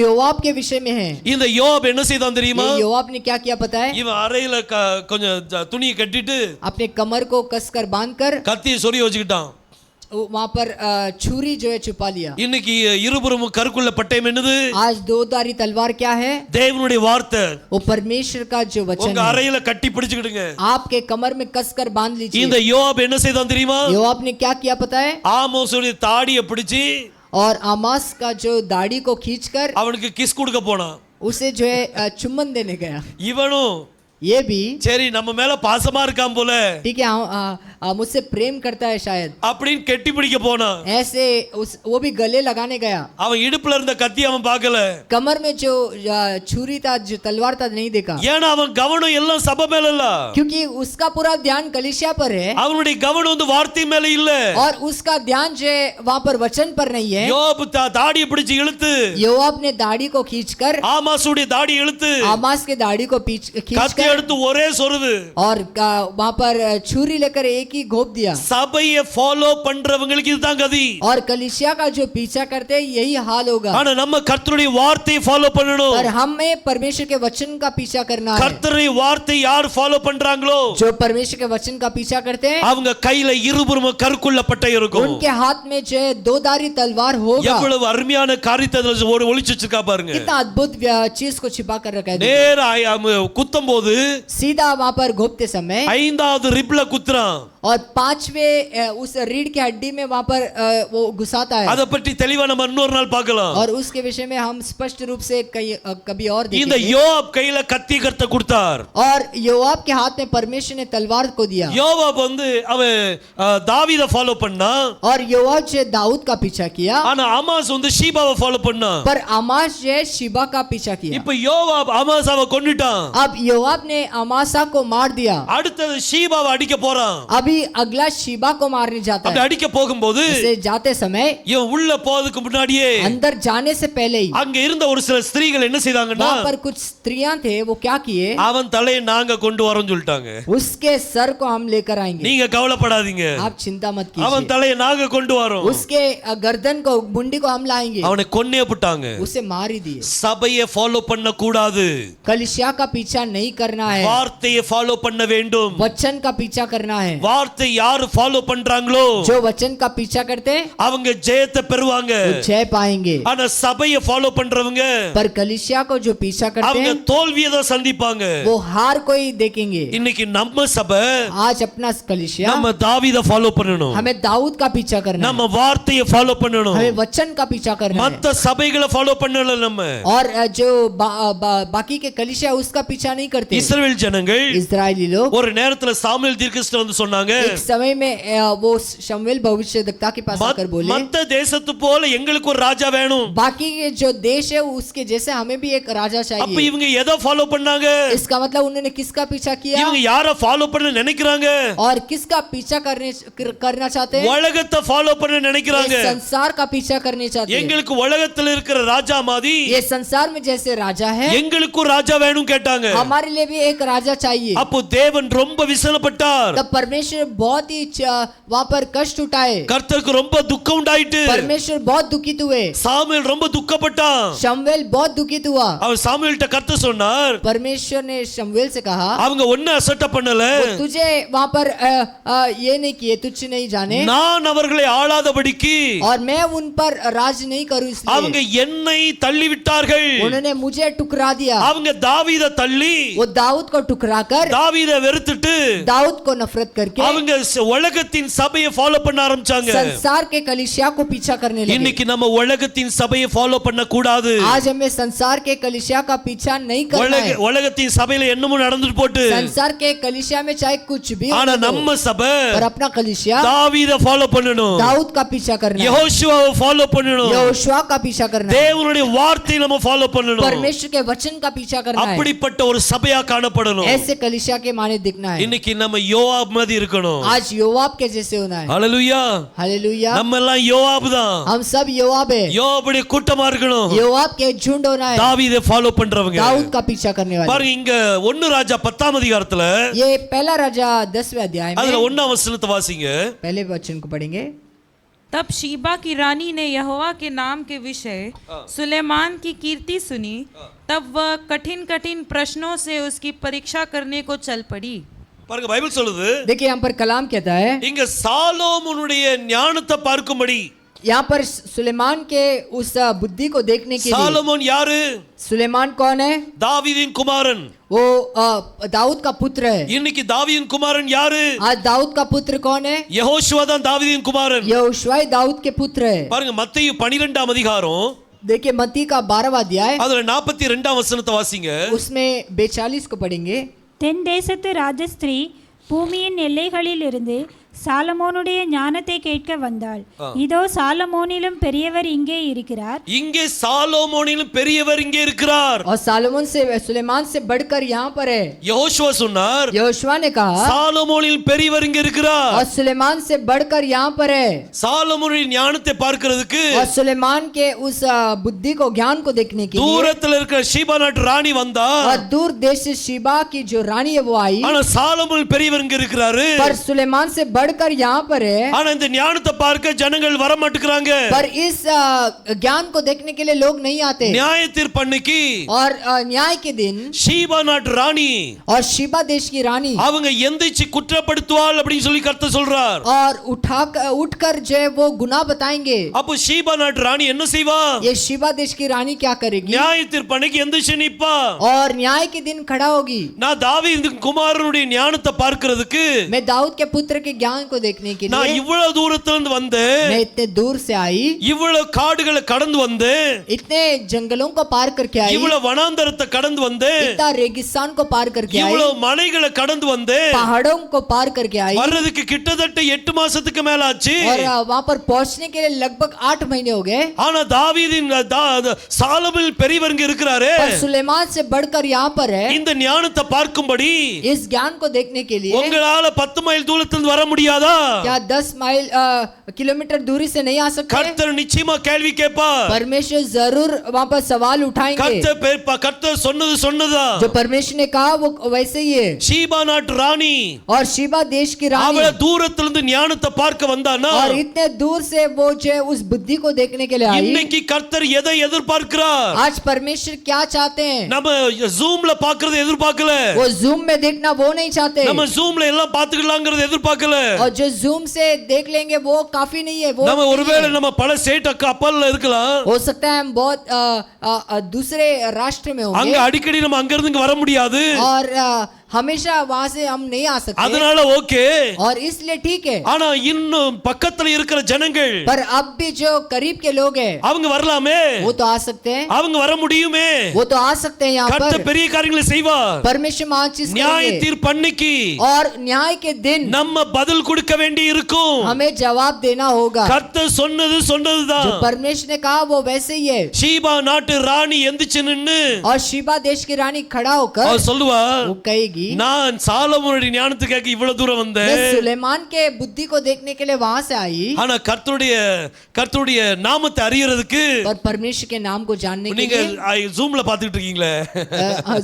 [SPEAKER 2] योआब के विषय में है।
[SPEAKER 1] இந்த யோவாப் என்ன செய்தான் தெரியுமா?
[SPEAKER 2] ये योआब ने क्या किया पता है?
[SPEAKER 1] இவன் அறையில கொஞ்சம் துணியை கட்டிட்டு
[SPEAKER 2] अपने कमर को कसकर बांधकर
[SPEAKER 1] கத்தியை சொறி வச்சுக்கிட்டான்.
[SPEAKER 2] वहां पर छुरी जो है छुपा लिया।
[SPEAKER 1] இன்னைக்கு இருபுறமும் கருக்குள்ள பட்டயம் என்னது?
[SPEAKER 2] आज दो धारी तलवार क्या है?
[SPEAKER 1] தேவனுடைய வார்த்தை.
[SPEAKER 2] वो परमेश्वर का जो वचन
[SPEAKER 1] உங்க
[SPEAKER 2] है।
[SPEAKER 1] அறையில கட்டி பிடிச்சுக்கிடுங்க.
[SPEAKER 2] आपके कमर में कसकर बांध लीजिए।
[SPEAKER 1] இந்த யோவாப் என்ன செய்தான் தெரியுமா?
[SPEAKER 2] योआब ने क्या किया पता है?
[SPEAKER 1] ஆமோஸுடைய தாடியை பிடிச்சு
[SPEAKER 2] और आमास का जो दाढ़ी को खींचकर
[SPEAKER 1] அவனுக்கு கிஸ் கொடுக்க போனான்.
[SPEAKER 2] उसे जो है चुम्बन देने गया।
[SPEAKER 1] இவனும்
[SPEAKER 2] ये भी
[SPEAKER 1] சரி நம்ம மேல பாசமா இருக்கான் போல,
[SPEAKER 2] ठीक है, मुझसे प्रेम करता है शायद,
[SPEAKER 1] அப்படின்னு கெட்டி பிடிக்க போனான்.
[SPEAKER 2] ऐसे वो भी गले लगाने गया।
[SPEAKER 1] அவன் இடுப்புல இருந்த கத்தி அவன் பார்க்கல.
[SPEAKER 2] कमर में जो छुरी था, जो तलवार था, नहीं देखा,
[SPEAKER 1] ஏன்னா அவன் கவனம் எல்லாம் சபை மேல இல்ல.
[SPEAKER 2] क्योंकि उसका पूरा ध्यान कलीसिया पर है,
[SPEAKER 1] அவனுடைய கவனம் வந்து வார்த்தை மேல இல்ல.
[SPEAKER 2] और उसका ध्यान जो है वहां पर वचन पर नहीं है।
[SPEAKER 1] யோவாப் தாடியை பிடிச்சு இழுத்து,
[SPEAKER 2] योआब ने दाढ़ी को खींचकर,
[SPEAKER 1] ஆமாசுடைய தாடி இழுத்து,
[SPEAKER 2] आमास के दाढ़ी को
[SPEAKER 1] கத்தி
[SPEAKER 2] खींचकर,
[SPEAKER 1] எடுத்து ஒரே சொருது,
[SPEAKER 2] और वहां पर छुरी लेकर एक ही घोप दिया।
[SPEAKER 1] சபையை ஃபாலோ பண்றவங்களுக்கு இதுதான் கதி.
[SPEAKER 2] और कलीसिया का जो पीछा करते हैं यही हाल होगा।
[SPEAKER 1] ஆனா நம்ம கர்த்தருடைய வார்த்தையை ஃபாலோ பண்ணணும்.
[SPEAKER 2] और हमें परमेश्वर के वचन का पीछा करना है।
[SPEAKER 1] கர்த்தருடைய வார்த்தை யார் ஃபாலோ பண்றாங்களோ
[SPEAKER 2] जो परमेश्वर के वचन का पीछा करते हैं,
[SPEAKER 1] அவங்க கையில இருபுறமும் கருக்குள்ள பட்டயம் இருக்கும்.
[SPEAKER 2] उनके हाथ में जो है दो धारी तलवार होगा।
[SPEAKER 1] எவ்வளவு அருமையான காரியத்தை அதுல ஒளிச்சு வச்சிருக்கா பாருங்க.
[SPEAKER 2] कितना अद्भुत चीज को छिपा कर रखा है।
[SPEAKER 1] நேரா குத்தும் போது
[SPEAKER 2] सीधा वहां पर घोपते समय
[SPEAKER 1] 5வது ரிப்ல குத்துறான்.
[SPEAKER 2] और पांचवें उस रीढ़ की हड्डी में वहां पर वो घुसाता है
[SPEAKER 1] அதை பற்றி தெளிவா நம்ம இன்னொரு நாள் பார்க்கலாம்.
[SPEAKER 2] और उसके विषय में हम स्पष्ट रूप से कभी और
[SPEAKER 1] இந்த
[SPEAKER 2] देखेंगे.
[SPEAKER 1] யோவாப் கையில கத்தி கர்த்த கொடுத்தார்.
[SPEAKER 2] और योआब के हाथ में परमेश्वर ने तलवार को दिया.
[SPEAKER 1] யோவாப் வந்து அவன் தாவீதை ஃபாலோ பண்ணா.
[SPEAKER 2] और योआब जो दाऊद का पीछा किया.
[SPEAKER 1] ஆனா அமாஸ் வந்து ஷீபாவை ஃபாலோ பண்ணா.
[SPEAKER 2] पर अमास जो शिबा का पीछा किया.
[SPEAKER 1] இப்ப யோவாப் அமாசாவை கொன்னுட்டான்.
[SPEAKER 2] अब योआब ने अमासा को मार दिया.
[SPEAKER 1] அடுத்தது ஷீபாவை அடிக்க போறான்.
[SPEAKER 2] अभी अगला शिबा को मारने जाता
[SPEAKER 1] அப்படி
[SPEAKER 2] है.
[SPEAKER 1] அடிக்க போகும்போது
[SPEAKER 2] उसे जाते समय
[SPEAKER 1] இவன் உள்ள போறதுக்கு முன்னாடியே
[SPEAKER 2] अंदर जाने से पहले ही
[SPEAKER 1] அங்க இருந்த ஒரு சில ஸ்திரீகள் என்ன செய்தாங்கன்னா
[SPEAKER 2] वहां पर कुछ स्त्रियां थे. वो क्या किए?
[SPEAKER 1] அவன் தலையை நாங்க கொண்டு வரோம்னு சொல்லிட்டாங்க.
[SPEAKER 2] उसके सर को हम लेकर आएंगे.
[SPEAKER 1] நீங்க கவலைப்படாதீங்க.
[SPEAKER 2] आप चिंता मत
[SPEAKER 1] அவன்
[SPEAKER 2] कीजिए.
[SPEAKER 1] தலையை நாங்க கொண்டு வரோம்.
[SPEAKER 2] उसके गर्दन को मुंडी को हम लाएंगे.
[SPEAKER 1] அவனை கொன்னே போட்டாங்க.
[SPEAKER 2] उसे मार ही दिए.
[SPEAKER 1] சபையை ஃபாலோ பண்ண கூடாது.
[SPEAKER 2] कलीसिया का पीछा नहीं करना है.
[SPEAKER 1] வார்த்தையை ஃபாலோ பண்ண வேண்டும்.
[SPEAKER 2] वचन का पीछा करना है.
[SPEAKER 1] வார்த்தை யாரு ஃபாலோ பண்றாங்களோ
[SPEAKER 2] जो वचन का पीछा करते
[SPEAKER 1] அவங்க ஜெயத்தை பெறுவாங்க.
[SPEAKER 2] वो जय पाएंगे.
[SPEAKER 1] ஆனா சபையை ஃபாலோ பண்றவங்க
[SPEAKER 2] पर कलीसिया को जो पीछा करते
[SPEAKER 1] அவங்க
[SPEAKER 2] हैं
[SPEAKER 1] தோல்வியை தான் சந்திப்பாங்க.
[SPEAKER 2] वो हार को ही देखेंगे.
[SPEAKER 1] இன்னைக்கு நம்ம சபை
[SPEAKER 2] आज अपना कलीसिया
[SPEAKER 1] நம்ம தாவீதை ஃபாலோ பண்ணணும்.
[SPEAKER 2] हमें दाऊद का पीछा करना
[SPEAKER 1] நம்ம வார்த்தையை ஃபாலோ பண்ணணும்.
[SPEAKER 2] है. हमें वचन का पीछा करना है.
[SPEAKER 1] மத்த சபைகளை ஃபாலோ பண்ணல நம்ம.
[SPEAKER 2] और जो बाकी के कलीसिया उसका पीछा नहीं करते.
[SPEAKER 1] இஸ்ரவேல் ஜனங்கள்
[SPEAKER 2] इस्राएली लोग
[SPEAKER 1] ஒரு நேரத்துல சாமுவேல் தீர்க்கதரிசி வந்து சொன்னாங்க,
[SPEAKER 2] एक समय में वो शमूएल भविष्यद्वक्ता के पास आकर बोले,
[SPEAKER 1] மத்த தேசத்து போல எங்களுக்கு ஒரு ராஜா வேணும்.
[SPEAKER 2] बाकी के जो देश है उसके जैसे हमें भी एक राजा
[SPEAKER 1] அப்ப
[SPEAKER 2] चाहिए.
[SPEAKER 1] இவங்க எதை ஃபாலோ பண்ணாங்க?
[SPEAKER 2] इसका मतलब उन्होंने किसका पीछा किया
[SPEAKER 1] இவங்க யார ஃபாலோ பண்ண நினைக்கிறாங்க?
[SPEAKER 2] और किसका पीछा करना चाहते हैं?
[SPEAKER 1] உலகத்தை ஃபாலோ பண்ண நினைக்கிறாங்க.
[SPEAKER 2] ये संसार का पीछा करने चाहते हैं.
[SPEAKER 1] எங்களுக்கு உலகத்துல இருக்கிற ராஜா மாதிரி
[SPEAKER 2] ये संसार में जैसे राजा है
[SPEAKER 1] எங்களுக்கு ராஜா வேணும் கேட்டாங்க.
[SPEAKER 2] हमारे लिए भी एक राजा चाहिए.
[SPEAKER 1] அப்போ தேவன் ரொம்ப விசனப்பட்டார்.
[SPEAKER 2] तब परमेश्वर बहुत ही वहां पर कष्ट उठाए.
[SPEAKER 1] கர்த்தருக்கு ரொம்ப துக்கம் உண்டாயிட்டு.
[SPEAKER 2] परमेश्वर बहुत दुखित हुए.
[SPEAKER 1] சாமுவேல் ரொம்ப துக்கப்பட்டான்.
[SPEAKER 2] शमूएल बहुत दुखित हुआ.
[SPEAKER 1] அவர் சாமுவேல்ட்ட கர்த்தர் சொன்னார்,
[SPEAKER 2] परमेश्वर ने शमूएल से कहा
[SPEAKER 1] அவங்க ஒண்ணு அசட்ட பண்ணல.
[SPEAKER 2] वो तुझे वहां पर ये नहीं किए, तुझ नहीं जाने
[SPEAKER 1] நான் அவர்களை ஆளாதபடிக்கு
[SPEAKER 2] और मैं उन पर राज नहीं करूं
[SPEAKER 1] அவங்க
[SPEAKER 2] इसलिए
[SPEAKER 1] என்னை தள்ளி விட்டார்கள்.
[SPEAKER 2] उन्होंने मुझे टुकरा दिया.
[SPEAKER 1] அவங்க தாவீதை தள்ளி
[SPEAKER 2] वो दाऊद को टुकरा कर
[SPEAKER 1] தாவீதை வெறுத்துட்டு
[SPEAKER 2] दाऊद को नफरत करके
[SPEAKER 1] அவங்க உலகத்தின் சபையை ஃபாலோ பண்ண ஆரம்பிச்சாங்க.
[SPEAKER 2] संसार के कलीसिया को पीछा करने लगे.
[SPEAKER 1] இன்னைக்கு நம்ம உலகத்தின் சபையை ஃபாலோ பண்ண கூடாது.
[SPEAKER 2] आज हमें संसार के कलीसिया का पीछा नहीं करना है.
[SPEAKER 1] உலகத்தின் சபையில என்னமோ நடந்துட்டு போட்டு,
[SPEAKER 2] संसार के कलीसिया में चाहे कुछ भी हो
[SPEAKER 1] ஆனா
[SPEAKER 2] तो,
[SPEAKER 1] நம்ம சபை
[SPEAKER 2] पर अपना कलीसिया
[SPEAKER 1] தாவீதை ஃபாலோ பண்ணணும்.
[SPEAKER 2] दाऊद का पीछा करना है.
[SPEAKER 1] யெகோஷுவாவை ஃபாலோ பண்ணணும்.
[SPEAKER 2] यहोशुआ का पीछा करना है.
[SPEAKER 1] தேவனுடைய வார்த்தையை நம்ம ஃபாலோ பண்ணணும்.
[SPEAKER 2] परमेश्वर के वचन का पीछा करना है.
[SPEAKER 1] அப்படிப்பட்ட ஒரு சபையா காணப்படணும்.
[SPEAKER 2] ऐसे कलीसिया के माने दिखना है.
[SPEAKER 1] இன்னைக்கு நம்ம யோவாப் மாதிரி இருக்கணும்.
[SPEAKER 2] आज योआब के जैसे होना है.
[SPEAKER 1] ஹalleluya.
[SPEAKER 2] हालेलुया.
[SPEAKER 1] நம்ம எல்லாம் யோவாப் தான்.
[SPEAKER 2] हम सब योआब है.
[SPEAKER 1] யோவாபுடைய கூட்டமா இருக்கணும்.
[SPEAKER 2] योआब के झुंड होना है.
[SPEAKER 1] தாவீதை ஃபாலோ பண்றவங்க.
[SPEAKER 2] दाऊद का पीछा करने वाले.
[SPEAKER 1] பாருங்க இங்க 1 ராஜா 10ஆம் அதிகாரத்துல
[SPEAKER 2] ये पहला राजा 10वें अध्याय
[SPEAKER 1] அதுல
[SPEAKER 2] में
[SPEAKER 1] 1ஆம் வசனத்தை வாசிங்க.
[SPEAKER 2] पहले वचन को पढ़ेंगे.
[SPEAKER 4] तब शीबा की रानी ने यहोवा के नाम के विषय सुलेमान की कीर्ति सुनी. तब वह कठिन कठिन प्रश्नों से उसकी परीक्षा करने को चल पड़ी.
[SPEAKER 1] பாருங்க பைபிள் சொல்லுது,
[SPEAKER 2] देखिए यहाँ पर कलाम कहता है,
[SPEAKER 1] இங்க சாலோமோனுடைய ஞானத்தை பார்க்கும்படி.
[SPEAKER 2] यहाँ पर सुलेमान के उस बुद्धि को देखने के लिए.
[SPEAKER 1] சாலோமோன் யாரு?
[SPEAKER 2] सुलेमान कौन है?
[SPEAKER 1] தாவீதின் குமாரன்.
[SPEAKER 2] वो दाऊद का पुत्र है.
[SPEAKER 1] இன்னைக்கு தாவீதின் குமாரன் யாரு?
[SPEAKER 2] आज दाऊद का पुत्र कौन है?
[SPEAKER 1] யெகோஷுவா தான் தாவீதின் குமாரன்.
[SPEAKER 2] यहोशुआ दाऊद के पुत्र है.
[SPEAKER 1] பாருங்க மத்தேயு 12ஆம் அதிகாரம்
[SPEAKER 2] देखिए मत्ती का 12वां अध्याय,
[SPEAKER 1] அதுல 42ஆம் வசனத்தை வாசிங்க.
[SPEAKER 2] उसमें 42 को पढ़ेंगे.
[SPEAKER 3] தென் தேசத்து ராஜஸ்திரீ பூமியின் எல்லைகளிலிருந்து சாலமோனுடைய ஞானத்தை கேட்க வந்தாள். இதோ சாலமோனிலும் பெரியவர் இங்கே இருக்கிறார்.
[SPEAKER 1] இங்கே சாலோமோனிலும் பெரியவர் இங்கே இருக்கிறார்.
[SPEAKER 2] और सालोमोन से सुलेमान से बढ़कर यहाँ पर है.
[SPEAKER 1] யெகோஷுவா சொன்னார்,
[SPEAKER 2] यहोशुआ ने कहा
[SPEAKER 1] சாலோமோனில் பெரியவர் இங்கே இருக்கிறார்.
[SPEAKER 2] और सुलेमान से बढ़कर यहाँ पर है.
[SPEAKER 1] சாலோமோனுடைய ஞானத்தை பார்க்கிறதுக்கு
[SPEAKER 2] और सुलेमान के उस बुद्धि को ज्ञान को देखने के लिए
[SPEAKER 1] தூரத்துல இருக்கிற ஷீபா நாட்டு ராணி வந்தா.
[SPEAKER 2] और दूर देश से शीबा की जो रानी है वो आई.
[SPEAKER 1] ஆனா சாலோமோன் பெரியவர் இங்கே இருக்கிறாரு.
[SPEAKER 2] पर सुलेमान से बढ़कर यहाँ पर है.
[SPEAKER 1] ஆனா இந்த ஞானத்தை பார்க்க ஜனங்கள் வர மாட்டேங்கிறாங்க.
[SPEAKER 2] पर इस ज्ञान को देखने के लिए लोग नहीं आते.
[SPEAKER 1] நியாய தீர்ப்பன்னைக்கு
[SPEAKER 2] और न्याय के दिन
[SPEAKER 1] ஷீபா நாட்டு ராணி
[SPEAKER 2] और शीबा देश की रानी
[SPEAKER 1] அவங்க எந்திரிச்சு குற்றப்படுத்துவாள் அப்படின்னு சொல்லி கர்த்தர் சொல்றார்.
[SPEAKER 2] और उठकर जो है वो गुनाह बताएंगे.
[SPEAKER 1] அப்போ ஷீபா நாட்டு ராணி என்ன செய்வா?
[SPEAKER 2] ये शीबा देश की रानी क्या करेगी?
[SPEAKER 1] நியாய தீர்ப்பன்னைக்கு எந்திரிச்சு நிப்பா.
[SPEAKER 2] और न्याय के दिन खड़ा होगी.
[SPEAKER 1] நான் தாவீதின் குமாரனுடைய ஞானத்தை பார்க்கிறதுக்கு
[SPEAKER 2] मैं दाऊद के पुत्र के ज्ञान ज्ञान को देखने के
[SPEAKER 1] நான்
[SPEAKER 2] लिए
[SPEAKER 1] இவ்வளவு தூரத்துல இருந்து வந்தேன்,
[SPEAKER 2] मैं इतने दूर से आई,
[SPEAKER 1] இவ்வளவு காடுகளை கடந்து வந்தேன்,
[SPEAKER 2] इतने जंगलों को पार करके आई,
[SPEAKER 1] இவ்வளவு வனாந்தரத்தை கடந்து வந்தேன்,
[SPEAKER 2] इतना रेगिस्तान को पार करके आई,
[SPEAKER 1] இவ்வளவு மலைகளை கடந்து வந்தேன்.
[SPEAKER 2] पहाड़ों को पार करके आई,
[SPEAKER 1] வர்றதுக்கு கிட்டத்தட்ட 8 மாசத்துக்கு மேல ஆச்சு.
[SPEAKER 2] और वहां पर पहुंचने के लिए लगभग 8 महीने हो गए.
[SPEAKER 1] ஆனா தாவீதின் சாலமோன் பெரியவர் இங்க இருக்கிறாரு.
[SPEAKER 2] पर सुलेमान से बढ़कर यहाँ पर है,
[SPEAKER 1] இந்த ஞானத்தை பார்க்கும்படி
[SPEAKER 2] इस ज्ञान को देखने के लिए.
[SPEAKER 1] உங்களால 10 மைல் தூரத்திலிருந்து வர முடியாதா?
[SPEAKER 2] क्या 10 माइल किलोमीटर दूरी से नहीं आ सकते?
[SPEAKER 1] கர்த்தர் நிச்சயமா கேள்வி கேட்பார்.
[SPEAKER 2] परमेश्वर जरूर वहाँ पर सवाल उठाएंगे.
[SPEAKER 1] கர்த்தர் சொன்னது சொன்னதா?
[SPEAKER 2] जो परमेश्वर ने कहा वो वैसे ही है.
[SPEAKER 1] ஷீபா நாட்டு ராணி,
[SPEAKER 2] और शीबा देश की रानी,
[SPEAKER 1] அவள தூரத்திலிருந்து ஞானத்தை பார்க்க வந்தானா?
[SPEAKER 2] और इतने दूर से वो जो है उस बुद्धि को देखने के लिए आई.
[SPEAKER 1] இன்னைக்கு கர்த்தர் எதை எதிர்பார்க்கிறார்?
[SPEAKER 2] आज परमेश्वर क्या चाहते हैं?
[SPEAKER 1] நம்ம ஜூம்ல பார்க்கிறது எதிர்பார்க்கல.
[SPEAKER 2] वो जूम में देखना वो नहीं चाहते.
[SPEAKER 1] நம்ம ஜூம்ல எல்லாம் பார்த்துக்கலாம்ங்கறது எதிர்பார்க்கல.
[SPEAKER 2] और जो जूम से देख लेंगे वो काफी नहीं है. वो
[SPEAKER 1] நம்ம ஒருவேளை நம்ம பல ஸ்டேட் கப்பல்ல இருக்கலாம்.
[SPEAKER 2] हो सकता है हम बहुत दूसरे राष्ट्र में
[SPEAKER 1] அங்க
[SPEAKER 2] होंगे,
[SPEAKER 1] அடிக்கடி நம்ம அங்க இருந்து வர முடியாது.
[SPEAKER 2] और हमेशा वहां से हम नहीं आ सकते.
[SPEAKER 1] அதனால ஓகே.
[SPEAKER 2] और इसलिए ठीक है.
[SPEAKER 1] ஆனா இன்னும் பக்கத்துல இருக்கிற ஜனங்கள்,
[SPEAKER 2] पर अब भी जो करीब के लोग हैं
[SPEAKER 1] அவங்க வரலாமே,
[SPEAKER 2] वो तो आ सकते हैं.
[SPEAKER 1] அவங்க வர முடியுமே.
[SPEAKER 2] वो तो आ सकते हैं यहाँ
[SPEAKER 1] கர்த்தர்
[SPEAKER 2] पर.
[SPEAKER 1] பெரிய காரியங்களை செய்வார்.
[SPEAKER 2] परमेश्वर महान चीज
[SPEAKER 1] நியாய
[SPEAKER 2] करेंगे.
[SPEAKER 1] தீர்ப்பு அன்னைக்கு
[SPEAKER 2] और न्याय के दिन
[SPEAKER 1] நம்ம பதில் கொடுக்க வேண்டி இருக்கும்.
[SPEAKER 2] हमें जवाब देना होगा.
[SPEAKER 1] கர்த்தர் சொன்னது
[SPEAKER 2] जो
[SPEAKER 1] சொன்னதுதான்.
[SPEAKER 2] परमेश्वर ने कहा वो वैसे ही है.
[SPEAKER 1] ஷீபா நாட்டு ராணி எந்திரிச்சு நின்னு
[SPEAKER 2] और शीबा देश की रानी खड़ा होकर
[SPEAKER 1] அவர் சொல்லுவா,
[SPEAKER 2] वो कहेगी,
[SPEAKER 1] நான் சாலமோனுடைய ஞானத்துக்காக இவ்வளவு தூரம்
[SPEAKER 2] मैं
[SPEAKER 1] வந்தேன்.
[SPEAKER 2] सुलेमान के बुद्धि को देखने के लिए वहां से आई.
[SPEAKER 1] ஆனா கர்த்தருடைய நாமத்தை அறியறதுக்கு
[SPEAKER 2] और परमेश्वर के नाम को जानने के
[SPEAKER 1] நீங்க
[SPEAKER 2] लिए
[SPEAKER 1] ஜூம்ல பாத்துட்டு இருக்கீங்களே,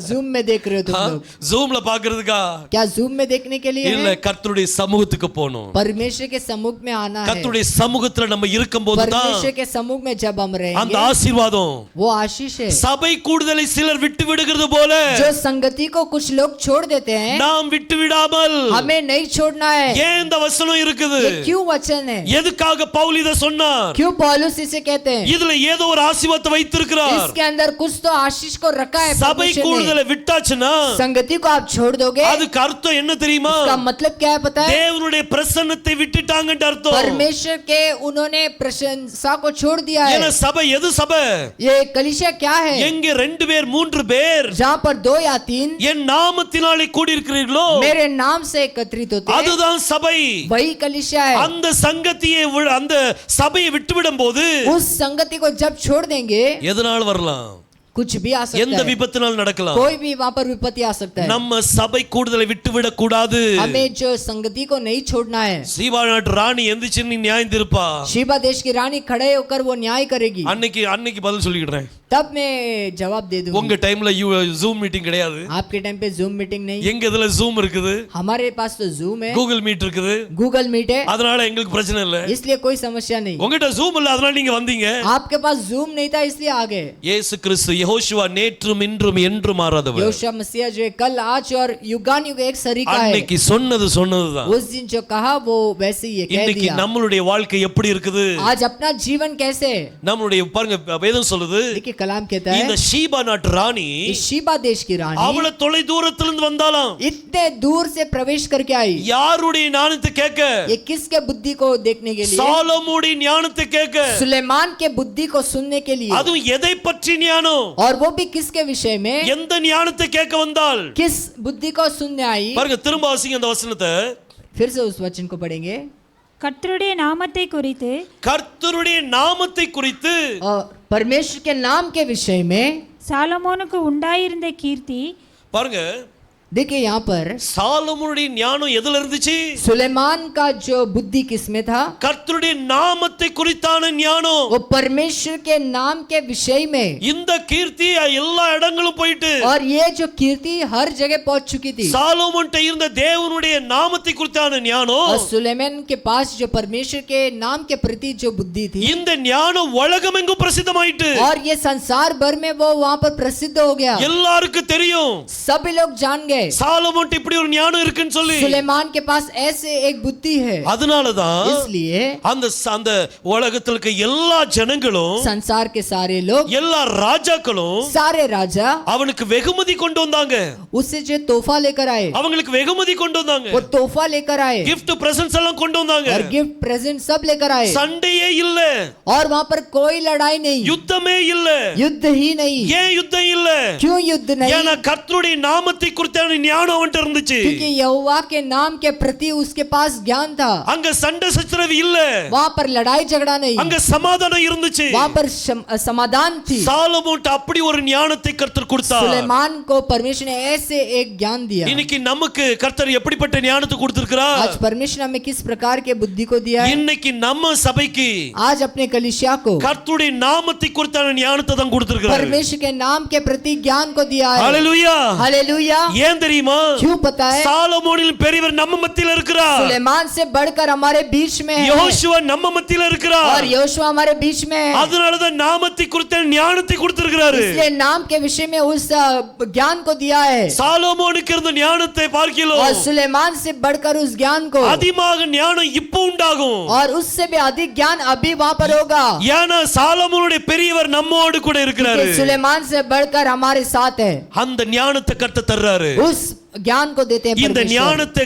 [SPEAKER 2] जूम में देख रहे हो तुम लोग.
[SPEAKER 1] ஜூம்ல பாக்குறதுக்கா?
[SPEAKER 2] क्या जूम में देखने के लिए
[SPEAKER 1] இல்ல,
[SPEAKER 2] है?
[SPEAKER 1] கர்த்தருடைய சமூகத்துக்கு போகணும்.
[SPEAKER 2] परमेश्वर के सम्मुख में आना है.
[SPEAKER 1] கர்த்தருடைய சமூகத்துல நம்ம இருக்கும்போது தான்
[SPEAKER 2] परमेश्वर के सम्मुख में जब हम
[SPEAKER 1] அந்த
[SPEAKER 2] रहेंगे
[SPEAKER 1] ஆசீர்வாதம்.
[SPEAKER 2] वो आशीष है.
[SPEAKER 1] சபை கூடுதலை சிலர் விட்டு விடுகிறது போல
[SPEAKER 2] जो संगति को कुछ लोग छोड़ देते हैं,
[SPEAKER 1] நாம் விட்டு விடாமல்
[SPEAKER 2] हमें नहीं छोड़ना है.
[SPEAKER 1] ஏன் இந்த வசனம் இருக்குது?
[SPEAKER 2] ये क्यों वचन है?
[SPEAKER 1] எதுக்காக பவுல் இத சொன்னார்?
[SPEAKER 2] क्यों पौलुस इसे कहते हैं?
[SPEAKER 1] இதுல ஏதோ ஒரு ஆசீர்வாதத்தை வைத்திருக்கிறார்.
[SPEAKER 2] इसके अंदर कुछ तो आशीष को रखा है
[SPEAKER 1] சபை
[SPEAKER 2] परमेश्वर ने.
[SPEAKER 1] கூடுதலை விட்டாச்சுன்னா
[SPEAKER 2] संगति को आप छोड़ दोगे,
[SPEAKER 1] அதுக்கு அர்த்தம் என்ன தெரியுமா?
[SPEAKER 2] इसका मतलब क्या है पता है?
[SPEAKER 1] தேவனுடைய பிரசன்னத்தை விட்டுட்டாங்கன்ற அர்த்தம்.
[SPEAKER 2] परमेश्वर के उन्होंने प्रशंसा को छोड़ दिया
[SPEAKER 1] ஏன்னா
[SPEAKER 2] है.
[SPEAKER 1] சபை எது சபை?
[SPEAKER 2] ये कलीसिया क्या है?
[SPEAKER 1] எங்க 2 பேர் 3 பேர்
[SPEAKER 2] जहाँ पर 2 या 3
[SPEAKER 1] என் நாமத்தினாலே கூடி இருக்கிறீர்களோ
[SPEAKER 2] मेरे नाम से एकत्रित होते हैं,
[SPEAKER 1] அதுதான் சபை.
[SPEAKER 2] वही कलीसिया है.
[SPEAKER 1] அந்த சங்கத்தியை அந்த சபையை விட்டுவிடும் போது
[SPEAKER 2] उस संगति को जब छोड़ देंगे
[SPEAKER 1] எதனால வரலாம்?
[SPEAKER 2] कुछ भी आ सकता
[SPEAKER 1] எந்த
[SPEAKER 2] है.
[SPEAKER 1] விபத்தினால் நடக்கலாம்.
[SPEAKER 2] कोई भी वहाँ पर विपत्ति आ सकता है.
[SPEAKER 1] நம்ம சபை கூடுதலை விட்டுவிடக் கூடாது.
[SPEAKER 2] हमें जो संगति को नहीं छोड़ना है.
[SPEAKER 1] சீபா நாட்டு ராணி எந்திரிச்சு நீ நியாயம் தீர்ப்பா.
[SPEAKER 2] शीबा देश की रानी खड़े होकर वो न्याय करेगी.
[SPEAKER 1] அன்னைக்கு பதில் சொல்லிக்கிறேன்.
[SPEAKER 2] तब मैं जवाब दे दूंगी.
[SPEAKER 1] உங்க டைம்ல ஜூம் மீட்டிங் கிடையாது.
[SPEAKER 2] आपके टाइम पे जूम मीटिंग नहीं.
[SPEAKER 1] எங்க இதுல ஜூம் இருக்குது,
[SPEAKER 2] हमारे पास तो जूम है,
[SPEAKER 1] கூகுள் மீட் இருக்குது.
[SPEAKER 2] गूगल मीट है,
[SPEAKER 1] அதனால எங்களுக்கு பிரச்சனை இல்ல.
[SPEAKER 2] इसलिए कोई समस्या नहीं.
[SPEAKER 1] உங்ககிட்ட ஜூம் இல்ல, அதனால நீங்க வந்தீங்க.
[SPEAKER 2] आपके पास जूम नहीं था इसलिए आ गए.
[SPEAKER 1] இயேசு கிறிஸ்து யெகோஷுவா நேற்றும் இன்றும் என்றும் மாறாதவர்.
[SPEAKER 2] यहोशू मसीह जो है कल आज और युगानुयुग एक सरीका है.
[SPEAKER 1] அன்னைக்கு சொன்னது சொன்னதுதான்.
[SPEAKER 2] उस दिन जो कहा वो वैसे ही कह
[SPEAKER 1] இன்னைக்கு
[SPEAKER 2] दिया.
[SPEAKER 1] நம்மளுடைய வாழ்க்கை எப்படி இருக்குது?
[SPEAKER 2] आज अपना जीवन कैसे है?
[SPEAKER 1] நம்மளுடைய பாருங்க, வேதம் சொல்லுது,
[SPEAKER 2] देखिए कलाम कहता है,
[SPEAKER 1] இந்த ஷீபா நாட்டு ராணி
[SPEAKER 2] इस शीबा देश की रानी
[SPEAKER 1] அவள தொலை தூரத்திலிருந்து வந்தாலாம்.
[SPEAKER 2] इतने दूर से प्रवेश करके आई.
[SPEAKER 1] யாருடைய ஞானத்தை கேட்க?
[SPEAKER 2] ये किसके बुद्धि को देखने के लिए?
[SPEAKER 1] சாலமோனுடைய ஞானத்தை கேட்க.
[SPEAKER 2] सुलेमान के बुद्धि को सुनने के लिए.
[SPEAKER 1] அதுவும் எதை பற்றி ஞானம்?
[SPEAKER 2] और वो भी किसके विषय में?
[SPEAKER 1] எந்த ஞானத்தை கேட்க வந்தால்?
[SPEAKER 2] किस बुद्धि को सुनने आई?
[SPEAKER 1] பாருங்க, திரும்ப வாசிங்க அந்த வசனத்தை.
[SPEAKER 2] फिर से उस वचन को पढ़ेंगे.
[SPEAKER 3] கர்த்தருடைய நாமத்தை குறித்து
[SPEAKER 1] கர்த்தருடைய நாமத்தை குறித்து
[SPEAKER 2] और परमेश्वर के नाम के विषय में
[SPEAKER 3] சாலமோனுக்கு உண்டாயிருந்த கீர்த்தி
[SPEAKER 1] பாருங்க,
[SPEAKER 2] देखिए यहाँ पर
[SPEAKER 1] சாலமோனுடைய ஞானம் எதுல இருந்துச்சு?
[SPEAKER 2] सुलेमान का जो बुद्धि किसमें था?
[SPEAKER 1] கர்த்தருடைய நாமத்தை குறித்தான ஞானம்.
[SPEAKER 2] वो परमेश्वर के नाम के विषय में.
[SPEAKER 1] இந்த கீர்த்தி எல்லா இடங்களும் போயிட்டு
[SPEAKER 2] और ये जो कीर्ति हर जगह पहुंच चुकी थी.
[SPEAKER 1] சாலமோன்ட்ட இருந்த தேவனுடைய நாமத்தை குறித்தான ஞானம்,
[SPEAKER 2] और सुलेमान के पास जो परमेश्वर के नाम के प्रति जो बुद्धि थी,
[SPEAKER 1] இந்த ஞானம் உலகமெங்கும் பிரசித்தமாயிட்டு
[SPEAKER 2] और ये संसार भर में वो वहां पर प्रसिद्ध हो गया.
[SPEAKER 1] எல்லாருக்கும் தெரியும்.
[SPEAKER 2] सभी लोग जान गए. है
[SPEAKER 1] சாலமோன் இப்படி ஒரு ஞானம் இருக்குன்னு சொல்லி.
[SPEAKER 2] सुलेमान के पास ऐसे एक बुद्धि है
[SPEAKER 1] அதனாலதான்
[SPEAKER 2] इसलिए
[SPEAKER 1] அந்த உலகத்துல இருக்க எல்லா ஜனங்களும்
[SPEAKER 2] संसार के सारे लोग
[SPEAKER 1] எல்லா ராஜாக்களும்
[SPEAKER 2] सारे राजा
[SPEAKER 1] அவனுக்கு வெகுமதி கொண்டு வந்தாங்க.
[SPEAKER 2] उससे जो तोहफा लेकर आए
[SPEAKER 1] அவங்களுக்கு வெகுமதி கொண்டு வந்தாங்க.
[SPEAKER 2] वो तोहफा लेकर आए
[SPEAKER 1] gift presents எல்லாம் கொண்டு வந்தாங்க.
[SPEAKER 2] और गिफ्ट प्रेजेंट सब लेकर आए
[SPEAKER 1] சண்டையே இல்ல.
[SPEAKER 2] और वहाँ पर कोई लड़ाई नहीं
[SPEAKER 1] யுத்தமே இல்ல.
[SPEAKER 2] युद्ध ही नहीं
[SPEAKER 1] ஏன் யுத்தம் இல்ல?
[SPEAKER 2] क्यों युद्ध नहीं
[SPEAKER 1] ஏன்னா கர்த்தருடைய நாமத்தை குறித்தான ஞானம் அவன்கிட்ட இருந்துச்சு.
[SPEAKER 2] क्योंकि यहोवा के नाम के प्रति उसके पास ज्ञान था
[SPEAKER 1] அங்க சண்டை சச்சரவு இல்ல.
[SPEAKER 2] वहाँ पर लड़ाई झगड़ा नहीं
[SPEAKER 1] அங்க சமாதானம் இருந்துச்சு.
[SPEAKER 2] वहाँ पर समाधान थी
[SPEAKER 1] சாலமோன்ட்ட அப்படி ஒரு ஞானத்தை கர்த்தர் கொடுத்தார்.
[SPEAKER 2] सुलेमान को परमेश्वर ने ऐसे एक ज्ञान दिया
[SPEAKER 1] இன்னைக்கு நமக்கு கர்த்தர் எப்படிப்பட்ட ஞானத்தை கொடுத்திருக்கிறார்?
[SPEAKER 2] आज परमेश्वर हमें किस प्रकार के बुद्धि को दिया है
[SPEAKER 1] இன்னைக்கு நம்ம சபைக்கு
[SPEAKER 2] आज अपने कलीसिया को
[SPEAKER 1] கர்த்தருடைய நாமத்தை குறித்தான ஞானத்தை தான் கொடுத்திருக்கிறார்.
[SPEAKER 2] परमेश्वर के नाम के प्रति ज्ञान को दिया है
[SPEAKER 1] ஹalleluya.
[SPEAKER 2] हालेलुया
[SPEAKER 1] ஏன் தெரியுமா?
[SPEAKER 2] क्यों पता है
[SPEAKER 1] சாலமோனில் பெரியவர் நம்ம மத்தியில இருக்கிறார்.
[SPEAKER 2] सुलेमान से बढ़कर हमारे बीच में है
[SPEAKER 1] யோசுவா நம்ம மத்தியில இருக்கிறார்.
[SPEAKER 2] और योशुआ हमारे बीच में है
[SPEAKER 1] அதனால தான் நாமத்தை குறித்த ஞானத்தை கொடுத்திருக்கிறார்.
[SPEAKER 2] इसलिए नाम के विषय में उस ज्ञान को दिया है
[SPEAKER 1] சாலமோனுக்கு இருந்த ஞானத்தை பார்க்கிறோம்.
[SPEAKER 2] और सुलेमान से बढ़कर उस ज्ञान को
[SPEAKER 1] அதிகமாக ஞானம் இப்போ உண்டாகும்.
[SPEAKER 2] और उससे भी अधिक ज्ञान अभी वहाँ पर होगा
[SPEAKER 1] ஏன்னா சாலமோனுடைய பெரியவர் நம்மோடு கூட இருக்கிறாரு.
[SPEAKER 2] क्योंकि सुलेमान से बढ़कर हमारे साथ है
[SPEAKER 1] அந்த ஞானத்தை கர்த்தர் தர்றாரு.
[SPEAKER 2] उस ज्ञान को देते हैं
[SPEAKER 1] இந்த
[SPEAKER 2] परमेश्वर
[SPEAKER 1] ஞானத்தை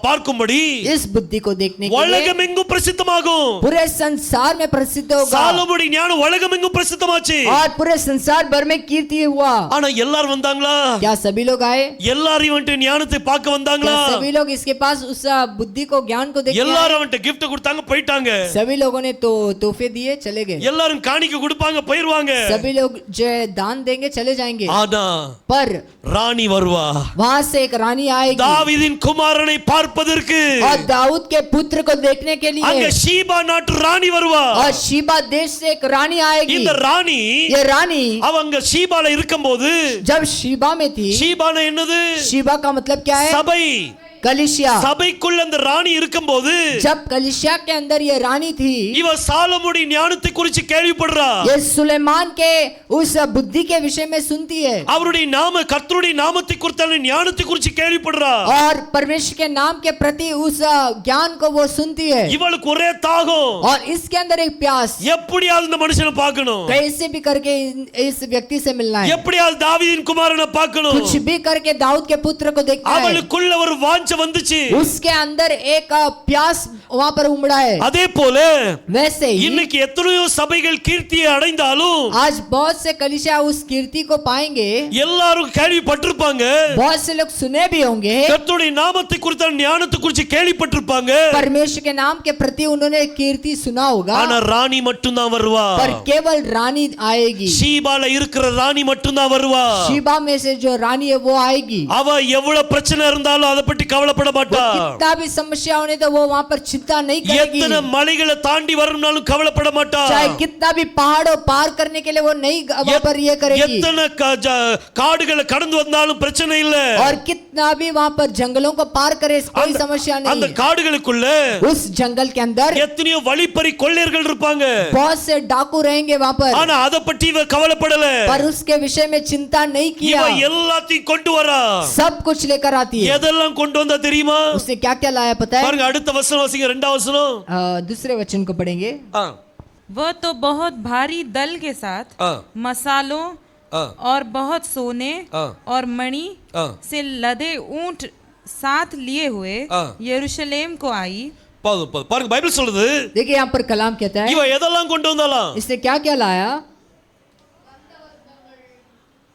[SPEAKER 1] பார்க்கும்படி
[SPEAKER 2] इस बुद्धि को देखने के लिए
[SPEAKER 1] உலகமெங்கும் பிரசித்தமாகும்.
[SPEAKER 2] पूरे संसार में प्रसिद्ध होगा
[SPEAKER 1] சாலமோனுடைய ஞானம் உலகமெங்கும் பிரசித்தமாச்சு.
[SPEAKER 2] और पूरे संसार भर में कीर्ति हुआ
[SPEAKER 1] ஆனா எல்லாரும் வந்தாங்களா?
[SPEAKER 2] क्या सभी लोग आए
[SPEAKER 1] எல்லாரும் வந்துட்டு ஞானத்தை பார்க்க வந்தாங்களா?
[SPEAKER 2] क्या सभी लोग इसके पास उस बुद्धि को ज्ञान को देखने आए?
[SPEAKER 1] எல்லாரும் வந்துட்டு gift கொடுத்தாங்க போயிட்டாங்க.
[SPEAKER 2] सभी लोगों ने तो तोहफे दिए चले गए
[SPEAKER 1] எல்லாரும் காணிக்கை கொடுப்பாங்க போயிடுவாங்க.
[SPEAKER 2] सभी लोग जो दान देंगे चले जाएंगे
[SPEAKER 1] ஆனா
[SPEAKER 2] पर
[SPEAKER 1] ராணி வருவா.
[SPEAKER 2] वहाँ से एक रानी आएगी
[SPEAKER 1] தாவீதின் குமாரனை பார்ப்பதற்கு
[SPEAKER 2] और दाऊद के पुत्र को देखने के
[SPEAKER 1] அங்க
[SPEAKER 2] लिए
[SPEAKER 1] ஷீபா நாட்டு ராணி வருவா.
[SPEAKER 2] और शीबा देश से एक रानी आएगी
[SPEAKER 1] இந்த ராணி
[SPEAKER 2] ये रानी
[SPEAKER 1] அவங்க ஷீபால இருக்கும்போது
[SPEAKER 2] जब शीबा में थी
[SPEAKER 1] ஷீபானா என்னது?
[SPEAKER 2] शीबा का मतलब क्या है
[SPEAKER 1] சபை.
[SPEAKER 2] कलिसिया
[SPEAKER 1] சபைக்குள்ள அந்த ராணி இருக்கும்போது
[SPEAKER 2] जब कलिसिया के अंदर ये रानी थी
[SPEAKER 1] இவ சாலமோனுடைய ஞானத்தை குறித்து கேள்விப்படுறா.
[SPEAKER 2] ये सुलेमान के उस बुद्धि के विषय में सुनती है
[SPEAKER 1] அவருடைய நாம கர்த்தருடைய நாமத்தை குறித்தான ஞானத்தை குறித்து கேள்விப்படுறா.
[SPEAKER 2] और परमेश्वर के नाम के प्रति उस ज्ञान को वो सुनती है
[SPEAKER 1] இவளுக்கு ஒரே தாகம்.
[SPEAKER 2] और इसके अंदर एक प्यास
[SPEAKER 1] எப்படியாவது இந்த மனுஷனை பார்க்கணும்.
[SPEAKER 2] कैसे भी करके इस व्यक्ति से मिलना है
[SPEAKER 1] எப்படியாவது தாவீதின் குமாரனை பார்க்கணும்.
[SPEAKER 2] कुछ भी करके दाऊद के पुत्र को देखना है
[SPEAKER 1] அவளுக்குள்ள ஒரு வாஞ்சை வந்துச்சு.
[SPEAKER 2] उसके अंदर एक प्यास वहाँ पर उमड़ा है
[SPEAKER 1] அதே போல
[SPEAKER 2] वैसे ही
[SPEAKER 1] இன்னைக்கு எத்தனையோ சபைகள் கீர்த்தியை அடைந்தாலும்
[SPEAKER 2] आज बहुत से कलिसिया उस कीर्ति को पाएंगे
[SPEAKER 1] எல்லாரும் கேள்விப்பட்டிருப்பாங்க.
[SPEAKER 2] बहुत से लोग सुने भी होंगे
[SPEAKER 1] கர்த்தருடைய நாமத்தை குறித்த ஞானத்தை குறித்து கேள்விப்பட்டிருப்பாங்க.
[SPEAKER 2] परमेश्वर के नाम के प्रति उन्होंने कीर्ति सुना होगा
[SPEAKER 1] ஆனா ராணி மட்டும் தான் வருவா.
[SPEAKER 2] पर केवल रानी आएगी
[SPEAKER 1] ஷீபால இருக்கிற ராணி மட்டும் தான் வருவா.
[SPEAKER 2] शीबा में से जो रानी है वो आएगी
[SPEAKER 1] அவ எவ்வளவு பிரச்சனை இருந்தாலும் அதை பற்றி கவலைப்பட மாட்டா.
[SPEAKER 2] कितना भी समस्या होने तो वो वहाँ पर चिंता नहीं करेगी
[SPEAKER 1] எத்தனை மலைகளை தாண்டி வரணும்னாலும் கவலைப்பட மாட்டா.
[SPEAKER 2] चाहे कितना भी पहाड़ों पार करने के लिए वो नहीं वहाँ पर ये करेगी
[SPEAKER 1] எத்தனை காடுகளை கடந்து வந்தாலும் பிரச்சனை இல்ல.
[SPEAKER 2] और कितना भी वहाँ पर जंगलों को पार करे कोई समस्या
[SPEAKER 1] அந்த
[SPEAKER 2] नहीं
[SPEAKER 1] காடுகளுக்குள்ள
[SPEAKER 2] उस जंगल के अंदर
[SPEAKER 1] எத்தனையோ வழிப்பறி கொள்ளையர்கள் இருப்பாங்க.
[SPEAKER 2] बहुत से डाकू रहेंगे वहाँ पर
[SPEAKER 1] ஆனா அத பற்றி இவ கவலைப்படல.
[SPEAKER 2] पर उसके विषय में चिंता नहीं किया
[SPEAKER 1] இவ எல்லாத்தையும் கொண்டு வரா.
[SPEAKER 2] सब कुछ लेकर आती है
[SPEAKER 1] எதெல்லாம் கொண்டு வந்தா தெரியுமா?
[SPEAKER 2] उसने क्या क्या लाया पता है
[SPEAKER 1] பாருங்க அடுத்த வசனம் வாசிங்க. இரண்டாவது வசனம்.
[SPEAKER 2] दूसरे वचन को पढ़ेंगे
[SPEAKER 4] वह तो बहुत भारी दल के साथ मसालों और बहुत सोने और मणि से लदे ऊंट साथ लिए हुए यरूशलेम को आई.
[SPEAKER 1] பாருங்க பைபிள் சொல்லுது.
[SPEAKER 2] देखिए यहाँ पर कलाम कहता है
[SPEAKER 1] இவ எதெல்லாம் கொண்டு வந்தாலாம்?
[SPEAKER 2] इसने क्या क्या लाया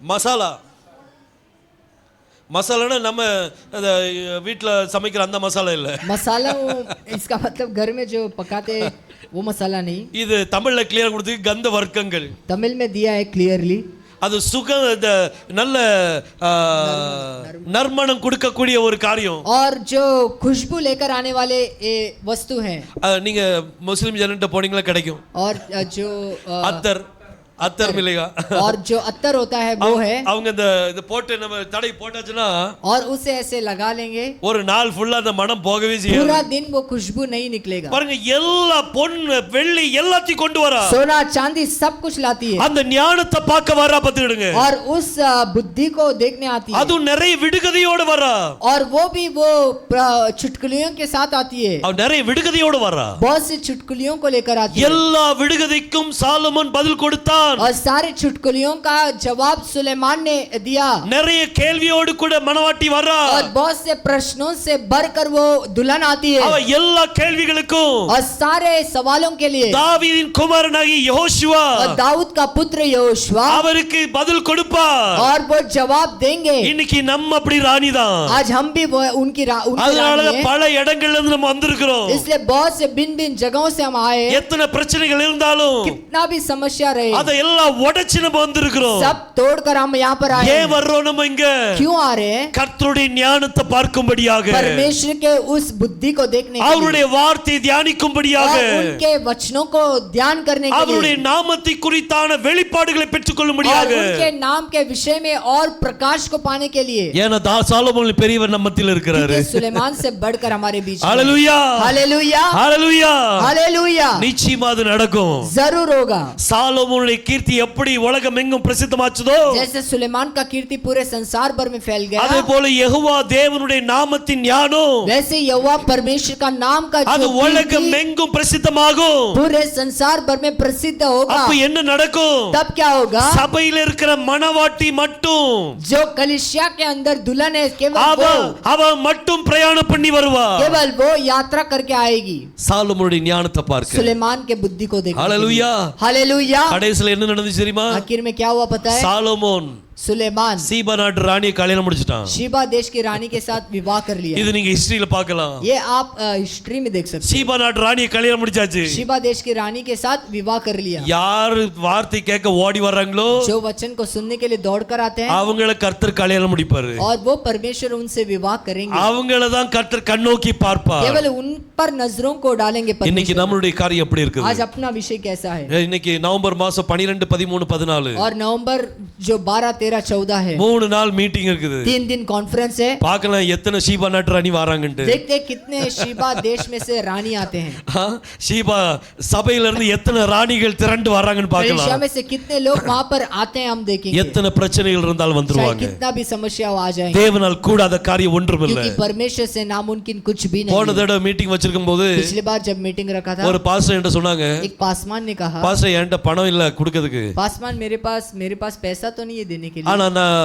[SPEAKER 1] மசாலா. மசாலானா நம்ம வீட்ல சமைக்கிற அந்த மசாலா இல்ல.
[SPEAKER 2] मसाला इसका मतलब घर में जो पकाते वो मसाला नहीं
[SPEAKER 1] இது தமிழ்ல கிளியர் கொடுத்து கந்த வர்க்கங்கள்.
[SPEAKER 2] तमिल में दिया है क्लियरली
[SPEAKER 1] அது நல்ல நறுமணம் கொடுக்கக்கூடிய ஒரு காரியம்
[SPEAKER 2] और जो खुशबू लेकर आने वाले ये वस्तु हैं
[SPEAKER 1] நீங்க முஸ்லிம் ஜனன்ட்ட போனீங்களா கிடைக்கும்.
[SPEAKER 2] और जो
[SPEAKER 1] அத்தர் அத்தர் மிளகா
[SPEAKER 2] और जो अत्तर होता है वो है,
[SPEAKER 1] அவங்க இந்த போட்டு நம்ம தடை போட்டாச்சுன்னா
[SPEAKER 2] और उसे ऐसे लगा लेंगे,
[SPEAKER 1] ஒரு நாள் ஃபுல்லா அந்த மனம் போகவே செய்யாது.
[SPEAKER 2] पूरा दिन वो खुशबू नहीं निकलेगा।
[SPEAKER 1] பாருங்க, எல்லா பொன் வெள்ளி எல்லாத்தையும் கொண்டு வரா,
[SPEAKER 2] सोना चांदी सब कुछ लाती है,
[SPEAKER 1] அந்த ஞானத்தை பார்க்க வரா பாத்துடுங்க.
[SPEAKER 2] और उस बुद्धि को देखने आती है,
[SPEAKER 1] அது நிறைய விடுகதையோட வரா,
[SPEAKER 2] और वो भी वो चुटकुलियों के साथ आती है,
[SPEAKER 1] அவ நிறைய விடுகதையோட வரா.
[SPEAKER 2] बहुत सी चुटकुलियों को लेकर आती है,
[SPEAKER 1] எல்லா விடுகதைக்கும் சாலமோன் பதில் கொடுத்தான்.
[SPEAKER 2] और सारे चुटकुलियों का जवाब सुलेमान ने दिया।
[SPEAKER 1] நிறைய கேள்வியோடு கூட மணவாட்டி வரா,
[SPEAKER 2] और बहुत से प्रश्नों से भरकर वो दुल्हन आती है,
[SPEAKER 1] அவ எல்லா கேள்விகளுக்கும்
[SPEAKER 2] और सारे सवालों के लिए
[SPEAKER 1] தாவீதின் குமாரனாகிய யெகோஷுவா
[SPEAKER 2] और दाऊद का पुत्र यहोशुआ
[SPEAKER 1] அவருக்கு பதில் கொடுப்பார்.
[SPEAKER 2] और वो जवाब देंगे।
[SPEAKER 1] இன்னைக்கு நம்ம அப்படி ராணி தான்.
[SPEAKER 2] आज हम भी उनकी
[SPEAKER 1] அதனால
[SPEAKER 2] रानी हैं।
[SPEAKER 1] பல இடங்கள்ல இருந்து நம்ம வந்திருக்கிறோம்.
[SPEAKER 2] इसलिए बहुत से भिन्न भिन्न जगहों से हम आए,
[SPEAKER 1] எத்தனை பிரச்சனைகள் இருந்தாலும்
[SPEAKER 2] कितना भी समस्या रहे
[SPEAKER 1] அதை எல்லாம் உடைச்சு நம்ம வந்திருக்கிறோம்.
[SPEAKER 2] सब तोड़कर हम यहाँ पर आए।
[SPEAKER 1] ஏன் வர்றோம் நம்ம இங்க?
[SPEAKER 2] क्यों आ रहे हैं?
[SPEAKER 1] கர்த்தருடைய ஞானத்தை பார்க்கும்படியாக,
[SPEAKER 2] परमेश्वर के उस बुद्धि को देखने के लिए,
[SPEAKER 1] அவருடைய வார்த்தையை தியானிக்கும்படியாக,
[SPEAKER 2] और उनके वचनों को ध्यान करने के
[SPEAKER 1] அவருடைய
[SPEAKER 2] लिए,
[SPEAKER 1] நாமத்தை குறித்தான வெளிப்பாடுகளை
[SPEAKER 2] और
[SPEAKER 1] பெற்றுக்கொள்ளும்படியாக.
[SPEAKER 2] उनके नाम के विषय में और प्रकाश को पाने के लिए,
[SPEAKER 1] ஏன்னா சாலமோன் பெரியவர் நம்ம மத்தியில் இருக்கிறாரு.
[SPEAKER 2] क्योंकि सुलेमान से बढ़कर हमारे बीच में।
[SPEAKER 1] ஹalleluya,
[SPEAKER 2] हालेलुया,
[SPEAKER 1] ஹalleluya.
[SPEAKER 2] हालेलुया,
[SPEAKER 1] நிச்சயமா அது நடக்கும்.
[SPEAKER 2] जरूर होगा।
[SPEAKER 1] சாலமோனுடைய கீர்த்தி எப்படி உலகம் எங்கும் பிரசித்தமாச்சதோ,
[SPEAKER 2] जैसे सुलेमान का कीर्ति पूरे संसार भर में फैल गया,
[SPEAKER 1] அதே போல யெகோவா தேவனுடைய நாமத்தின் ஞானம்
[SPEAKER 2] वैसे यहोवा परमेश्वर का नाम का
[SPEAKER 1] அது
[SPEAKER 2] जो
[SPEAKER 1] உலகம்
[SPEAKER 2] कीर्ति
[SPEAKER 1] எங்கும் பிரசித்தமாகும்.
[SPEAKER 2] पूरे संसार भर में प्रसिद्ध होगा।
[SPEAKER 1] அப்ப என்ன நடக்கும்?
[SPEAKER 2] तब क्या होगा?
[SPEAKER 1] சபையில இருக்கிற மணவாட்டி மட்டும்
[SPEAKER 2] जो कलिसिया के अंदर दुल्हन है,
[SPEAKER 1] அவ மட்டும் பிரயாணம் பண்ணி வருவா.
[SPEAKER 2] केवल वो यात्रा करके आएगी।
[SPEAKER 1] சாலமோனுடைய ஞானத்தை பார்க்க.
[SPEAKER 2] सुलेमान के बुद्धि को देखने।
[SPEAKER 1] ஹalleluya,
[SPEAKER 2] हालेलुया।
[SPEAKER 1] கடைசில என்ன நடந்துச்சு தெரியுமா?
[SPEAKER 2] आखिर में क्या हुआ पता है?
[SPEAKER 1] சாலமோன்
[SPEAKER 2] सुलेमान
[SPEAKER 1] சீபா நாட்டு ராணியை கல்யாணம் முடிச்சிட்டான்.
[SPEAKER 2] शीबा देश की रानी के साथ विवाह कर लिया।
[SPEAKER 1] இது நீங்க ஹிஸ்டரியில பார்க்கலாம்.
[SPEAKER 2] ये आप हिस्ट्री में देख सकते
[SPEAKER 1] சீபா நாட்டு ராணியை கல்யாணம் முடிச்சாச்சு.
[SPEAKER 2] हैं। शीबा देश की रानी के साथ विवाह कर लिया।
[SPEAKER 1] யார் வார்த்தை கேட்க ஓடி வர்றாங்களோ
[SPEAKER 2] जो वचन को सुनने के लिए दौड़ कर आते हैं,
[SPEAKER 1] அவங்கள கர்த்தர் கல்யாணம் முடிப்பாரு.
[SPEAKER 2] और वो परमेश्वर उनसे विवाह करेंगे।
[SPEAKER 1] அவங்கள தான் கர்த்தர் கண்ணோக்கி பார்ப்பார்.
[SPEAKER 2] केवल उन पर नजरों को डालेंगे
[SPEAKER 1] இன்னைக்கு
[SPEAKER 2] परमेश्वर।
[SPEAKER 1] நம்மளுடைய காரியம் எப்படி இருக்குது?
[SPEAKER 2] आज अपना विषय कैसा है?
[SPEAKER 1] இன்னைக்கு நவம்பர் மாசம் 12 13 14
[SPEAKER 2] और नवंबर जो 12 13 14 है,
[SPEAKER 1] 3 நாள் மீட்டிங் இருக்குது.
[SPEAKER 2] 3 दिन कॉन्फ्रेंस है।
[SPEAKER 1] பார்க்கலாம் எத்தனை ஷீபா நாட்டு ராணி வராங்கன்னு.
[SPEAKER 2] देखते हैं कितने शीबा देश में से रानी आते हैं।
[SPEAKER 1] ஷீபா சபையில இருந்து எத்தனை ராணிகள் திரண்டு வராங்கன்னு
[SPEAKER 2] कलिसिया
[SPEAKER 1] பார்க்கலாம்.
[SPEAKER 2] में से कितने लोग वहां पर आते हैं, हम देखेंगे।
[SPEAKER 1] எத்தனை பிரச்சனைகள் இருந்தாலும்
[SPEAKER 2] चाहे
[SPEAKER 1] வந்துருவாங்க.
[SPEAKER 2] कितना भी समस्या हो, आ जाएंगे,
[SPEAKER 1] தேவனால் கூடாத காரியம் ஒன்றுமில்லை.
[SPEAKER 2] क्योंकि परमेश्वर से नामुमकिन कुछ भी
[SPEAKER 1] போன
[SPEAKER 2] नहीं है।
[SPEAKER 1] தடவை மீட்டிங் வச்சிருக்கும் போது
[SPEAKER 2] पिछली बार जब मीटिंग रखा था,
[SPEAKER 1] ஒரு பாஸ்டர் என்கிட்ட சொன்னாங்க,
[SPEAKER 2] एक पासवान ने कहा,
[SPEAKER 1] பாஸ்டர் என்கிட்ட பணம் இல்ல கொடுக்கிறதுக்கு,
[SPEAKER 2] पासवान मेरे पास पैसा तो नहीं है देने के लिए,
[SPEAKER 1] ஆனா நான்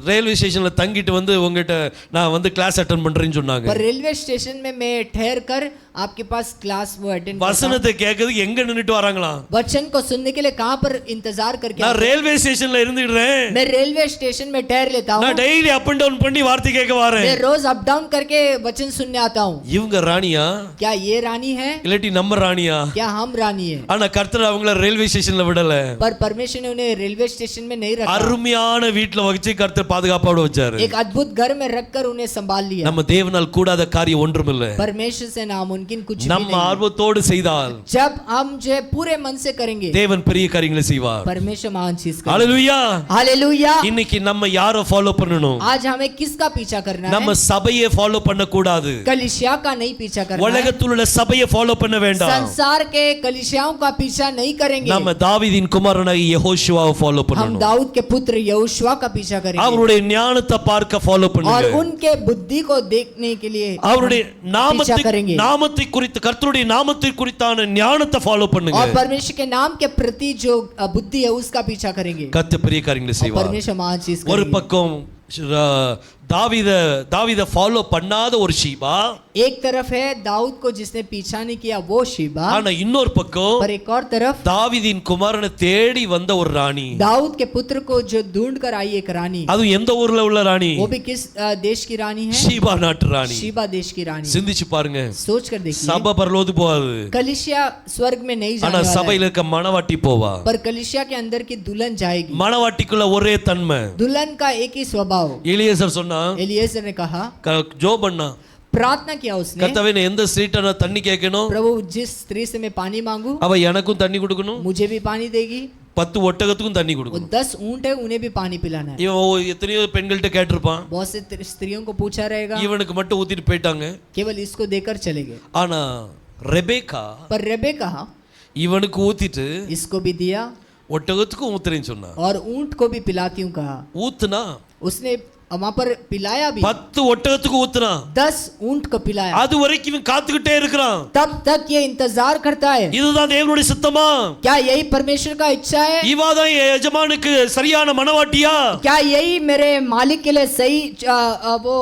[SPEAKER 1] ரயில்வே ஸ்டேஷன்ல தங்கிட்டு வந்து உங்ககிட்ட நான் வந்து கிளாஸ் அட்டெண்ட் பண்றேன்னு சொன்னாங்க.
[SPEAKER 2] पर रेलवे स्टेशन में मैं ठहर कर आपके पास क्लास वो अटेंड करता हूं।
[SPEAKER 1] வசனத்தை கேட்கிறதுக்கு எங்க நின்னுட்டு வராங்களாம்?
[SPEAKER 2] वचन को सुनने के लिए कहां पर इंतजार करके
[SPEAKER 1] நான்
[SPEAKER 2] आते हैं?
[SPEAKER 1] ரயில்வே ஸ்டேஷன்ல இருந்துடுறேன்.
[SPEAKER 2] मैं रेलवे स्टेशन में ठहर लेता हूं।
[SPEAKER 1] நான் டெய்லி அப் அண்ட் டவுன் பண்ணி வார்த்தை கேட்க வரேன்.
[SPEAKER 2] मैं रोज अप डाउन करके वचन सुनने आता हूं।
[SPEAKER 1] இவங்க ராணியா
[SPEAKER 2] क्या ये रानी है?
[SPEAKER 1] இல்லாட்டி நம்ம ராணியா?
[SPEAKER 2] क्या हम रानी है?
[SPEAKER 1] ஆனா கர்த்தர் அவங்கள ரயில்வே ஸ்டேஷன்ல விடல.
[SPEAKER 2] पर परमेश्वर ने उन्हें रेलवे स्टेशन में नहीं रखा।
[SPEAKER 1] அருமையான வீட்ல வச்சு கர்த்தர் பாதுகாப்போட வச்சாரு.
[SPEAKER 2] एक अद्भुत घर में रखकर उन्हें संभाल लिया।
[SPEAKER 1] நம்ம தேவனால் கூடாத காரியம் ஒன்றுமில்ல.
[SPEAKER 2] परमेश्वर से नामुमकिन कुछ भी
[SPEAKER 1] நம்ம
[SPEAKER 2] नहीं।
[SPEAKER 1] ஆர்வத்தோடு செய்தால்
[SPEAKER 2] जब हम जो है पूरे मन से करेंगे,
[SPEAKER 1] தேவன் பெரிய காரியங்களை செய்வார்.
[SPEAKER 2] परमेश्वर महान चीज करेगा।
[SPEAKER 1] ஹalleluya.
[SPEAKER 2] हालेलुया।
[SPEAKER 1] இன்னைக்கு நம்ம யாரை ஃபாலோ பண்ணணும்?
[SPEAKER 2] आज हमें किसका पीछा करना है?
[SPEAKER 1] நம்ம சபையை ஃபாலோ பண்ண கூடாது.
[SPEAKER 2] कलिसिया का नहीं पीछा करना है।
[SPEAKER 1] உலகத்தில் உள்ள சபையை ஃபாலோ பண்ண வேண்டாம்.
[SPEAKER 2] संसार के कलिसियाओं का पीछा नहीं करेंगे।
[SPEAKER 1] நம்ம தாவீதின் குமாரனாகிய யெகோஷுவாவை ஃபாலோ
[SPEAKER 2] हम
[SPEAKER 1] பண்ணணும்.
[SPEAKER 2] दाऊद के पुत्र यहोशुआ का पीछा करेंगे,
[SPEAKER 1] அவருடைய ஞானத்தை பார்க்க ஃபாலோ
[SPEAKER 2] और
[SPEAKER 1] பண்ணுங்க.
[SPEAKER 2] उनके बुद्धि को देखने के लिए
[SPEAKER 1] அவருடைய
[SPEAKER 2] हम पीछा करेंगे,
[SPEAKER 1] நாமத்தை குறித்து கர்த்தருடைய நாமத்தை குறித்தான ஞானத்தை ஃபாலோ பண்ணுங்க.
[SPEAKER 2] और परमेश्वर के नाम के प्रति जो बुद्धि है उसका पीछा करेंगे।
[SPEAKER 1] கர்த்தர் பெரிய காரியங்களை
[SPEAKER 2] और
[SPEAKER 1] செய்வார்.
[SPEAKER 2] परमेश्वर महान चीज
[SPEAKER 1] ஒரு
[SPEAKER 2] करेंगे।
[SPEAKER 1] பக்கம் தாவீத ஃபாலோ பண்ணாத ஒரு ஷீபா,
[SPEAKER 2] एक तरफ है दाऊद को जिसने पीछा नहीं किया वो शीबा,
[SPEAKER 1] ஆனா இன்னொரு பக்கம்
[SPEAKER 2] पर एक और तरफ
[SPEAKER 1] தாவீதின் குமாரனை தேடி வந்த ஒரு ராணி.
[SPEAKER 2] दाऊद के पुत्र को जो ढूंढ कर आई एक रानी,
[SPEAKER 1] அது எந்த ஊர்ல உள்ள ராணி?
[SPEAKER 2] वो भी किस देश की रानी है?
[SPEAKER 1] ஷீபா நாட்டு ராணி.
[SPEAKER 2] शीबा देश की रानी।
[SPEAKER 1] சிந்திச்சு பாருங்க.
[SPEAKER 2] सोच कर देखिए,
[SPEAKER 1] சபை பரலோது போகாது,
[SPEAKER 2] कलिसिया स्वर्ग में नहीं
[SPEAKER 1] ஆனா
[SPEAKER 2] जाने वाला
[SPEAKER 1] சபையில
[SPEAKER 2] है,
[SPEAKER 1] இருக்க மணவாட்டி போவா.
[SPEAKER 2] पर कलिसिया के अंदर की दुल्हन जाएगी।
[SPEAKER 1] மணவாட்டிக்குள்ள ஒரே தன்மை.
[SPEAKER 2] दुल्हन का एक ही स्वभाव।
[SPEAKER 1] எலியேசர் சொன்னா,
[SPEAKER 2] एलियेजर ने कहा,
[SPEAKER 1] ஜோ பண்ணா,
[SPEAKER 2] प्रार्थना किया उसने,
[SPEAKER 1] கர்த்தாவே நான் எந்த ஸ்ட்ரீட்ல நான் தண்ணி கேட்கணும்,
[SPEAKER 2] प्रभु जिस स्त्री से मैं पानी मांगू
[SPEAKER 1] அவ எனக்கும் தண்ணி கொடுக்கணும்,
[SPEAKER 2] मुझे भी पानी देगी।
[SPEAKER 1] 10 ஒட்டகத்துக்கும் தண்ணி
[SPEAKER 2] वो
[SPEAKER 1] கொடுக்கணும்
[SPEAKER 2] 10 ऊंट है उन्हें भी पानी पिलाना है।
[SPEAKER 1] இவன் எத்தனையோ பெண்கள்கிட்ட கேட்டிருப்பான்,
[SPEAKER 2] बहुत से स्त्रियों को पूछा रहेगा,
[SPEAKER 1] இவனுக்கு மட்டும் ஊத்திட்டு போயிட்டாங்க.
[SPEAKER 2] केवल इसको देकर चले गए।
[SPEAKER 1] ஆனா ரெபேக்கா
[SPEAKER 2] पर रेबेका
[SPEAKER 1] இவனுக்கு ஊத்திட்டு
[SPEAKER 2] इसको भी दिया
[SPEAKER 1] ஒட்டகத்துக்கும் ஊத்துறேன்னு சொன்னா.
[SPEAKER 2] और ऊंट को भी पिलाती हूँ कहा।
[SPEAKER 1] ஊத்துனா
[SPEAKER 2] उसने वहां पर पिलाया भी,
[SPEAKER 1] 10 ஒட்டகத்துக்கு ஊத்துனா.
[SPEAKER 2] 10 ऊंट को पिलाया।
[SPEAKER 1] அது வரைக்கும் இவன் காத்துக்கிட்டே இருக்கிறான்.
[SPEAKER 2] तब तक ये इंतजार करता है।
[SPEAKER 1] இதுதான் தேவனுடைய சித்தமா?
[SPEAKER 2] क्या यही परमेश्वर का इच्छा है?
[SPEAKER 1] இவாதான் எஜமானுக்கு சரியான மனவாட்டியா?
[SPEAKER 2] क्या यही मेरे मालिक के लिए सही वो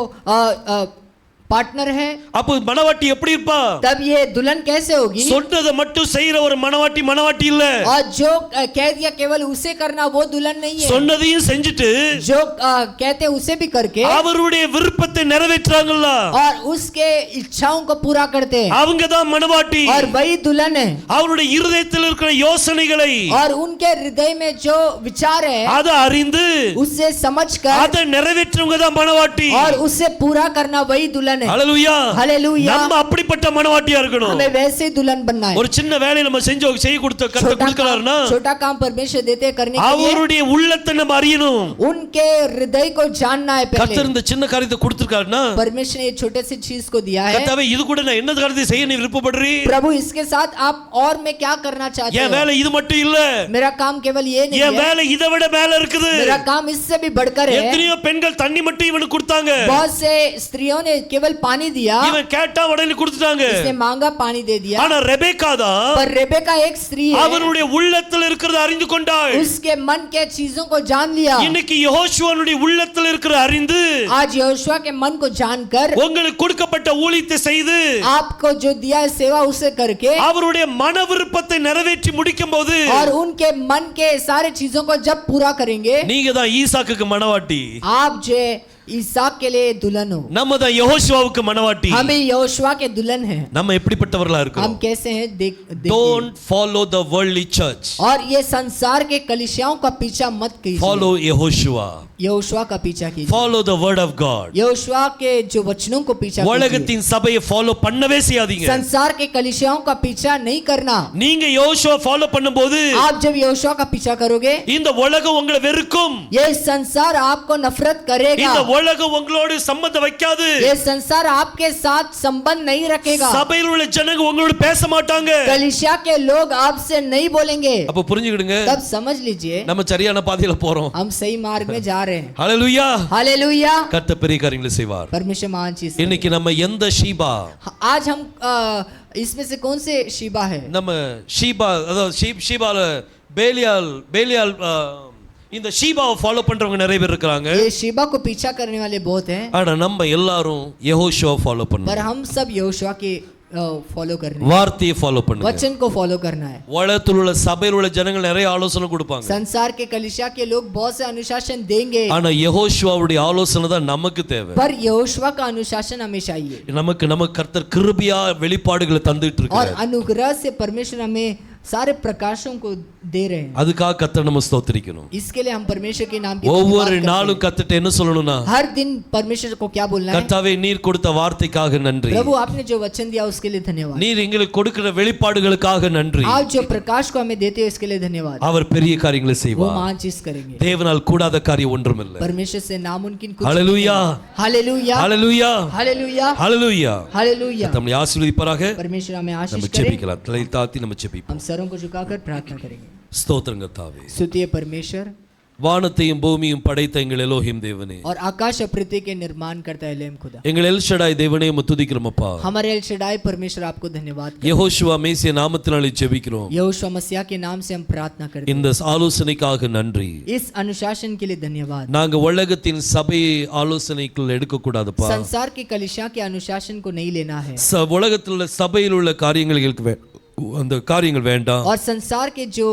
[SPEAKER 2] पार्टनर है?
[SPEAKER 1] அப்ப மனவாட்டி எப்படி இருப்பா?
[SPEAKER 2] तब ये दुल्हन कैसे होगी?
[SPEAKER 1] சொன்னதை மட்டும் செய்யற ஒரு மனவாட்டி மனவாட்டி இல்ல.
[SPEAKER 2] और जो कह दिया केवल उसे करना वो दुल्हन नहीं है।
[SPEAKER 1] சொன்னதையும் செஞ்சுட்டு
[SPEAKER 2] जो कहते उसे भी करके
[SPEAKER 1] அவருடைய விருப்பத்தை நிறைவேற்றாங்கல்ல,
[SPEAKER 2] और उसके इच्छाओं को पूरा करते हैं,
[SPEAKER 1] அவங்க தான் மனவாட்டி.
[SPEAKER 2] और वही दुल्हन है।
[SPEAKER 1] அவருடைய இருதயத்தில் இருக்கிற யோசனைகளை
[SPEAKER 2] और उनके हृदय में जो विचार है
[SPEAKER 1] அதை அறிந்து
[SPEAKER 2] उससे समझकर
[SPEAKER 1] அதை நிறைவேற்றவங்க தான் மனவாட்டி.
[SPEAKER 2] और उससे पूरा करना वही दुल्हन है।
[SPEAKER 1] ஹல்லேலூயா.
[SPEAKER 2] हालेलुया।
[SPEAKER 1] நம்ம அப்படிப்பட்ட மனவாட்டியா இருக்கணும்.
[SPEAKER 2] हमें वैसे ही दुल्हन बनना है।
[SPEAKER 1] ஒரு சின்ன வேலையை நம்ம செய்ய கொடுத்த கர்த்தர் கொடுக்கறாருன்னா
[SPEAKER 2] छोटा काम परमेश्वर देते हैं करने के लिए,
[SPEAKER 1] அவருடைய உள்ளத்தை நம்ம அறியணும்.
[SPEAKER 2] उनके हृदय को जानना है पहले।
[SPEAKER 1] கர்த்தர் இந்த சின்ன காரியத்தை கொடுத்திருக்காருன்னா,
[SPEAKER 2] परमेश्वर ने ये छोटे से चीज को दिया है।
[SPEAKER 1] கர்த்தாவே இது கூட நான் என்ன காரியத்தை செய்ய நீ விருப்பப்படுறீ?
[SPEAKER 2] प्रभु इसके साथ आप और मैं क्या करना चाहते
[SPEAKER 1] என்
[SPEAKER 2] हो?
[SPEAKER 1] வேலை இது மட்டும் இல்ல,
[SPEAKER 2] मेरा काम केवल ये नहीं
[SPEAKER 1] என்
[SPEAKER 2] है,
[SPEAKER 1] வேலை இதை விட மேல இருக்குது.
[SPEAKER 2] मेरा काम इससे भी बढ़कर है।
[SPEAKER 1] எத்தனையோ பெண்கள் தண்ணி மட்டும் இவனுக்கு கொடுத்தாங்க,
[SPEAKER 2] बहुत से स्त्रियों ने केवल पानी दिया,
[SPEAKER 1] இவன் கேட்டா உடனே கொடுத்துட்டாங்க.
[SPEAKER 2] इसने मांगा पानी दे दिया।
[SPEAKER 1] ஆனா ரெபேக்கா தான்
[SPEAKER 2] पर रेबेका एक स्त्री है,
[SPEAKER 1] அவனுடைய உள்ளத்தில் இருக்கிறத அறிந்து கொண்டாள்.
[SPEAKER 2] उसके मन के चीजों को जान लिया।
[SPEAKER 1] இன்னைக்கு யெகோஷுவனுடைய உள்ளத்தில் இருக்கிற அறிந்து
[SPEAKER 2] आज यहोशुआ के मन को जानकर
[SPEAKER 1] உங்களுக்கு கொடுக்கப்பட்ட ஊழியத்தை செய்து
[SPEAKER 2] आपको जो दिया है सेवा उसे करके
[SPEAKER 1] அவருடைய மன விருப்பத்தை நிறைவேற்றி முடிக்கும்போது
[SPEAKER 2] और उनके मन के सारे चीजों को जब पूरा करेंगे,
[SPEAKER 1] நீங்க தான் ஈசாக்குக்கு மனவாட்டி,
[SPEAKER 2] आप जो ईसाक के लिए दुल्हन हो,
[SPEAKER 1] நம்ம தான் யெகோஷுவாவுக்கு மனவாட்டி.
[SPEAKER 2] हम यहोशुआ के दुल्हन हैं।
[SPEAKER 1] நம்ம எப்படிப்பட்டவர்களா
[SPEAKER 2] हम
[SPEAKER 1] இருக்கிறோம்?
[SPEAKER 2] कैसे हैं
[SPEAKER 1] Don't follow the worldly church.
[SPEAKER 2] और ये संसार के कलीसियाओं का पीछा मत कीजिए,
[SPEAKER 1] Follow यहोशुआ.
[SPEAKER 2] यहोशुआ का पीछा कीजिए,
[SPEAKER 1] Follow the word of God.
[SPEAKER 2] Yehoshua के जो वचनों को पीछा कीजिए।
[SPEAKER 1] உலகத்தின் சபையை ஃபாலோ பண்ணவே செய்யாதீங்க.
[SPEAKER 2] संसार के कलीसियाओं का पीछा नहीं करना।
[SPEAKER 1] நீங்க யெகோஷுவா ஃபாலோ பண்ணும்போது
[SPEAKER 2] आप जब यहोशुआ का पीछा करोगे,
[SPEAKER 1] இந்த உலகம் உங்களை வெறுக்கும்.
[SPEAKER 2] ये संसार आपको नफरत करेगा,
[SPEAKER 1] இந்த உலகம் உங்களோட சம்பந்தம் வைக்காது.
[SPEAKER 2] ये संसार आपके साथ संबंध नहीं रखेगा,
[SPEAKER 1] சபையில் உள்ள ஜனங்க உங்களோட பேச மாட்டாங்க.
[SPEAKER 2] कलीसिया के लोग आपसे नहीं बोलेंगे।
[SPEAKER 1] அப்ப புரிஞ்சுக்கிடுங்க,
[SPEAKER 2] तब समझ लीजिए
[SPEAKER 1] நம்ம சரியான பாதையில போறோம்.
[SPEAKER 2] हम सही मार्ग में जा रहे हैं।
[SPEAKER 1] ஹalleluya.
[SPEAKER 2] हालेलुया।
[SPEAKER 1] கர்த்தர் பெரிய காரியங்களை செய்வார்.
[SPEAKER 2] परमेश्वर महान चीज।
[SPEAKER 1] இன்னைக்கு நம்ம எந்த ஷீபா,
[SPEAKER 2] आज हम इसमें से कौन से शीबा है?
[SPEAKER 1] நம்ம ஷீபா, அதாவது ஷீபால பேலியால் இந்த ஷீபாவை ஃபாலோ பண்றவங்க நிறைய பேர் இருக்காங்க.
[SPEAKER 2] ये शीबा को पीछा करने वाले बहुत हैं,
[SPEAKER 1] ஆனா நம்ம எல்லாரும் யெகோஷுவா ஃபாலோ
[SPEAKER 2] पर
[SPEAKER 1] பண்ணணும்.
[SPEAKER 2] हम सब यहोशुआ के फॉलो करने,
[SPEAKER 1] வார்த்தையை ஃபாலோ பண்ணுங்க.
[SPEAKER 2] वचन को फॉलो करना है।
[SPEAKER 1] உலகத்தில் உள்ள சபையில் உள்ள ஜனங்கள் நிறைய ஆலோசனை கொடுப்பாங்க,
[SPEAKER 2] संसार के कलीसिया के लोग बहुत से अनुशासन देंगे,
[SPEAKER 1] ஆனா யெகோஷுவாவுடைய ஆலோசனை தான் நமக்கு தேவை.
[SPEAKER 2] पर यहोशुआ का अनुशासन हमें चाहिए।
[SPEAKER 1] நமக்கு கர்த்தர் கிருபையா வெளிப்பாடுகளை தந்துட்டு
[SPEAKER 2] और
[SPEAKER 1] இருக்கார்.
[SPEAKER 2] अनुग्रह से परमेश्वर हमें सारे प्रकाशों को दे रहे हैं।
[SPEAKER 1] அதுக்காக கர்த்தர் நம்ம ஸ்தோத்திரிக்கணும்.
[SPEAKER 2] इसके लिए हम परमेश्वर के नाम की
[SPEAKER 1] ஒவ்வொரு
[SPEAKER 2] धन्यवाद करते
[SPEAKER 1] நாளும் கர்த்தர்ட்ட என்ன சொல்லணும்னா,
[SPEAKER 2] हैं। हर दिन परमेश्वर को क्या बोलना है?
[SPEAKER 1] கர்த்தாவே நீர் கொடுத்த வார்த்தைக்காக நன்றி,
[SPEAKER 2] प्रभु आपने जो वचन दिया उसके लिए धन्यवाद,
[SPEAKER 1] நீர் எங்களுக்கு கொடுக்கிற வெளிப்பாடுகளுக்காக நன்றி.
[SPEAKER 2] आप जो प्रकाश को हमें देते हो इसके लिए धन्यवाद।
[SPEAKER 1] அவர் பெரிய காரியங்களை
[SPEAKER 2] वो
[SPEAKER 1] செய்வார்.
[SPEAKER 2] महान चीज करेंगे,
[SPEAKER 1] தேவனால் கூடாத காரியம் ஒன்றுமில்லை.
[SPEAKER 2] परमेश्वर से नामुमकिन कुछ
[SPEAKER 1] ஹalleluya.
[SPEAKER 2] नहीं। हालेलुया,
[SPEAKER 1] ஹalleluya.
[SPEAKER 2] हालेलुया,
[SPEAKER 1] ஹalleluya.
[SPEAKER 2] हालेलुया।
[SPEAKER 1] நம்மை ஆசீர்வதிப்பாராக.
[SPEAKER 2] परमेश्वर हमें
[SPEAKER 1] நம்ம
[SPEAKER 2] आशीष करे।
[SPEAKER 1] ஜெபிக்கலாம். தலை தாழ்த்தி நம்ம ஜெபிப்போம்.
[SPEAKER 2] हम सरों को झुकाकर प्रार्थना करेंगे।
[SPEAKER 1] ஸ்தோத்திரம் கர்த்தாவே.
[SPEAKER 2] स्तुतिए परमेश्वर,
[SPEAKER 1] வானத்தையும் பூமியும் படைத்த எங்கள் எலோஹிம் தேவனே,
[SPEAKER 2] और आकाश और पृथ्वी के निर्माण करता है एलेम खुदा,
[SPEAKER 1] எங்கள் எல் ஷடாய் தேவனே உம்மை துதிக்கிறோம் அப்பா.
[SPEAKER 2] हमारे एल शडाई परमेश्वर आपको धन्यवाद करते हैं।
[SPEAKER 1] யெகோஷுவா மேசியா நாமத்தினாலே ஜெபிக்கிறோம்.
[SPEAKER 2] यहोशुआ मसीह के नाम से हम प्रार्थना करते हैं।
[SPEAKER 1] இந்த ஆலோசனைக்காக நன்றி.
[SPEAKER 2] इस अनुशासन के लिए धन्यवाद।
[SPEAKER 1] நாங்க உலகத்தின் சபை ஆலோசனைக்குள் எடுக்க கூடாதுப்பா.
[SPEAKER 2] संसार की कलीसिया के अनुशासन को नहीं लेना है,
[SPEAKER 1] உலகத்தில் உள்ள சபையில் உள்ள காரியங்களுக்கு அந்த காரியங்கள் வேண்டாம்.
[SPEAKER 2] और संसार के जो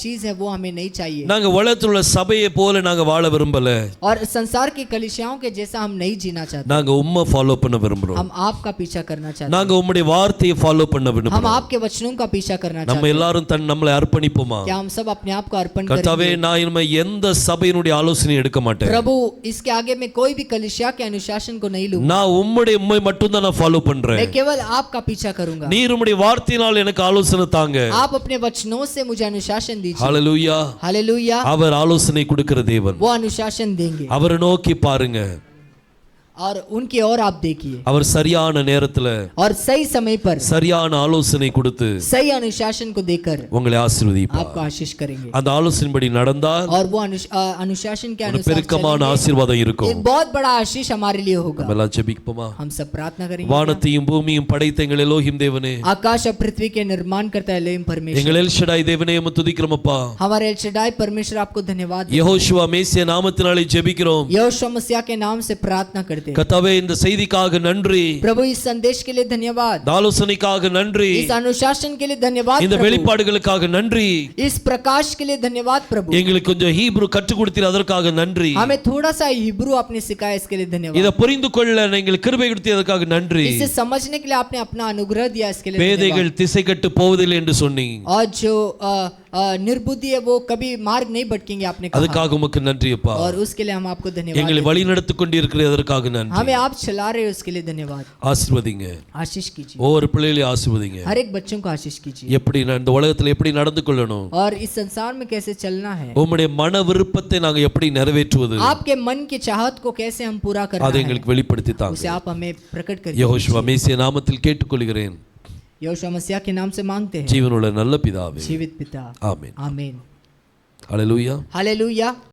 [SPEAKER 2] चीज है वो हमें नहीं चाहिए।
[SPEAKER 1] நாங்க உலகத்தில் உள்ள சபையை போல நாங்க வாழ விரும்பல.
[SPEAKER 2] और संसार की कलीसियाओं के जैसा हम नहीं जीना चाहते।
[SPEAKER 1] நாங்க உம்மை ஃபாலோ பண்ண விரும்புறோம்.
[SPEAKER 2] हम आपका पीछा करना चाहते
[SPEAKER 1] நாங்க உம்முடைய வார்த்தையை ஃபாலோ பண்ண
[SPEAKER 2] हैं। हम
[SPEAKER 1] விரும்புறோம்.
[SPEAKER 2] आपके वचनों का पीछा करना
[SPEAKER 1] நம்ம
[SPEAKER 2] चाहते हैं।
[SPEAKER 1] எல்லாரும் நம்மளை அர்ப்பணிப்போமா?
[SPEAKER 2] क्या हम सब अपने आप को अर्पण
[SPEAKER 1] கர்த்தாவே,
[SPEAKER 2] करेंगे?
[SPEAKER 1] நான் இனிமே எந்த சபையினுடைய ஆலோசனை எடுக்க மாட்டேன்.
[SPEAKER 2] प्रभु, इसके आगे मैं कोई भी कलीसिया के अनुशासन को नहीं लूंगा।
[SPEAKER 1] நான் உம்முடைய மட்டும் தான் நான் ஃபாலோ பண்றேன்.
[SPEAKER 2] मैं केवल आपका पीछा करूंगा।
[SPEAKER 1] நீர் உம்முடைய வார்த்தையினால் எனக்கு ஆலோசனை தாங்க.
[SPEAKER 2] आप अपने वचनों से मुझे अनुशासन दीजिए।
[SPEAKER 1] ஹalleluya.
[SPEAKER 2] हालेलुया।
[SPEAKER 1] அவர் ஆலோசனை கொடுக்கிற தேவன்.
[SPEAKER 2] वो अनुशासन देंगे
[SPEAKER 1] அவரை நோக்கி பாருங்க.
[SPEAKER 2] और उनकी ओर आप देखिए
[SPEAKER 1] அவர் சரியான நேரத்துல
[SPEAKER 2] और सही समय पर
[SPEAKER 1] சரியான ஆலோசனை கொடுத்து
[SPEAKER 2] सही अनुशासन को देकर
[SPEAKER 1] உங்களை ஆசீர்வதிப்பார்.
[SPEAKER 2] आपको आशीष करेंगे
[SPEAKER 1] அந்த ஆலோசனைப்படி நடந்தால்
[SPEAKER 2] और वो अनुशासन के
[SPEAKER 1] ஒரு
[SPEAKER 2] अनुसार
[SPEAKER 1] பெருக்கமான
[SPEAKER 2] चलेंगे।
[SPEAKER 1] ஆசீர்வாதம் இருக்கும்.
[SPEAKER 2] एक बहुत बड़ा आशीष हमारे लिए होगा।
[SPEAKER 1] நம்ம எல்லாம் ஜெபிப்போமா?
[SPEAKER 2] हम सब प्रार्थना करेंगे।
[SPEAKER 1] வானத்தையும் பூமியும் படைத்த எங்கள் எலோஹிம் தேவனே,
[SPEAKER 2] आकाश और पृथ्वी के निर्माण करता है एलोहिम परमेश्वर,
[SPEAKER 1] எங்கள் எல் ஷடாய் தேவனே உம்மை துதிக்கிறோமப்பா.
[SPEAKER 2] हमारे एल शडाई परमेश्वर आपको धन्यवाद देते हैं।
[SPEAKER 1] யெகோஷுவா மேசியா நாமத்தினாலே ஜெபிக்கிறோம்.
[SPEAKER 2] यहोशू मसीह के नाम से प्रार्थना करते हैं।
[SPEAKER 1] கர்த்தாவே இந்த செய்திக்காக நன்றி,
[SPEAKER 2] प्रभु इस संदेश के लिए धन्यवाद,
[SPEAKER 1] இந்த ஆலோசனைக்காக நன்றி,
[SPEAKER 2] इस अनुशासन के लिए धन्यवाद
[SPEAKER 1] இந்த
[SPEAKER 2] प्रभु,
[SPEAKER 1] வெளிப்பாடுகளுக்காக நன்றி,
[SPEAKER 2] इस प्रकाश के लिए धन्यवाद प्रभु,
[SPEAKER 1] எங்களுக்கு கொஞ்சம் ஹீப்ரு கற்றுக் கொடுத்தீர் அதற்காக நன்றி,
[SPEAKER 2] हमें थोड़ा सा हिब्रू आपने सिखाया इसके लिए धन्यवाद,
[SPEAKER 1] இதை புரிந்து கொள்ள நீங்கள் கிருபை கொடுத்தீர் அதற்காக நன்றி.
[SPEAKER 2] इसे समझने के लिए आपने अपना अनुग्रह दिया इसके लिए
[SPEAKER 1] பேதைகள்
[SPEAKER 2] धन्यवाद।
[SPEAKER 1] திசை கட்டு போவதில்லை என்று சொன்னீங்க,
[SPEAKER 2] और जो निर्बुद्धि है वो कभी मार्ग नहीं भटकेंगे आपने कहा,
[SPEAKER 1] அதுக்காக உமக்கு நன்றி அப்பா.
[SPEAKER 2] और उसके लिए हम आपको धन्यवाद
[SPEAKER 1] எங்களை
[SPEAKER 2] देते हैं।
[SPEAKER 1] வழி நடத்தி கொண்டிருக்கிற அதற்காக நன்றி.
[SPEAKER 2] हमें आप चला रहे हो उसके लिए धन्यवाद।
[SPEAKER 1] ஆசீர்வதிங்க,
[SPEAKER 2] आशीष कीजिए,
[SPEAKER 1] ஒவ்வொரு பிள்ளைகளையும் ஆசீர்வதிங்க.
[SPEAKER 2] हर एक बच्चों को आशीष कीजिए,
[SPEAKER 1] எப்படி இந்த உலகத்துல எப்படி நடந்து கொள்ளணும்,
[SPEAKER 2] और इस संसार में कैसे चलना है,
[SPEAKER 1] உம்முடைய மன விருப்பத்தை நாங்க எப்படி நிறைவேற்றுவது,
[SPEAKER 2] आपके मन की चाहत को कैसे हम पूरा करना
[SPEAKER 1] அதை
[SPEAKER 2] है,
[SPEAKER 1] எங்களுக்கு வெளிப்படுத்தி
[SPEAKER 2] उसे
[SPEAKER 1] தாங்க.
[SPEAKER 2] आप हमें प्रकट करिए।
[SPEAKER 1] யெகோஷுவா மேசியா நாமத்தில் கேட்டுக்கொள்கிறேன்,
[SPEAKER 2] यहोशू मसीह के नाम से मांगते हैं,
[SPEAKER 1] ஜீவனுள்ள நல்ல பிதாவே,
[SPEAKER 2] जीवित पिता,
[SPEAKER 1] ஆமென்.
[SPEAKER 2] आमीन।
[SPEAKER 1] ஹalleluya.
[SPEAKER 2] हालेलुया।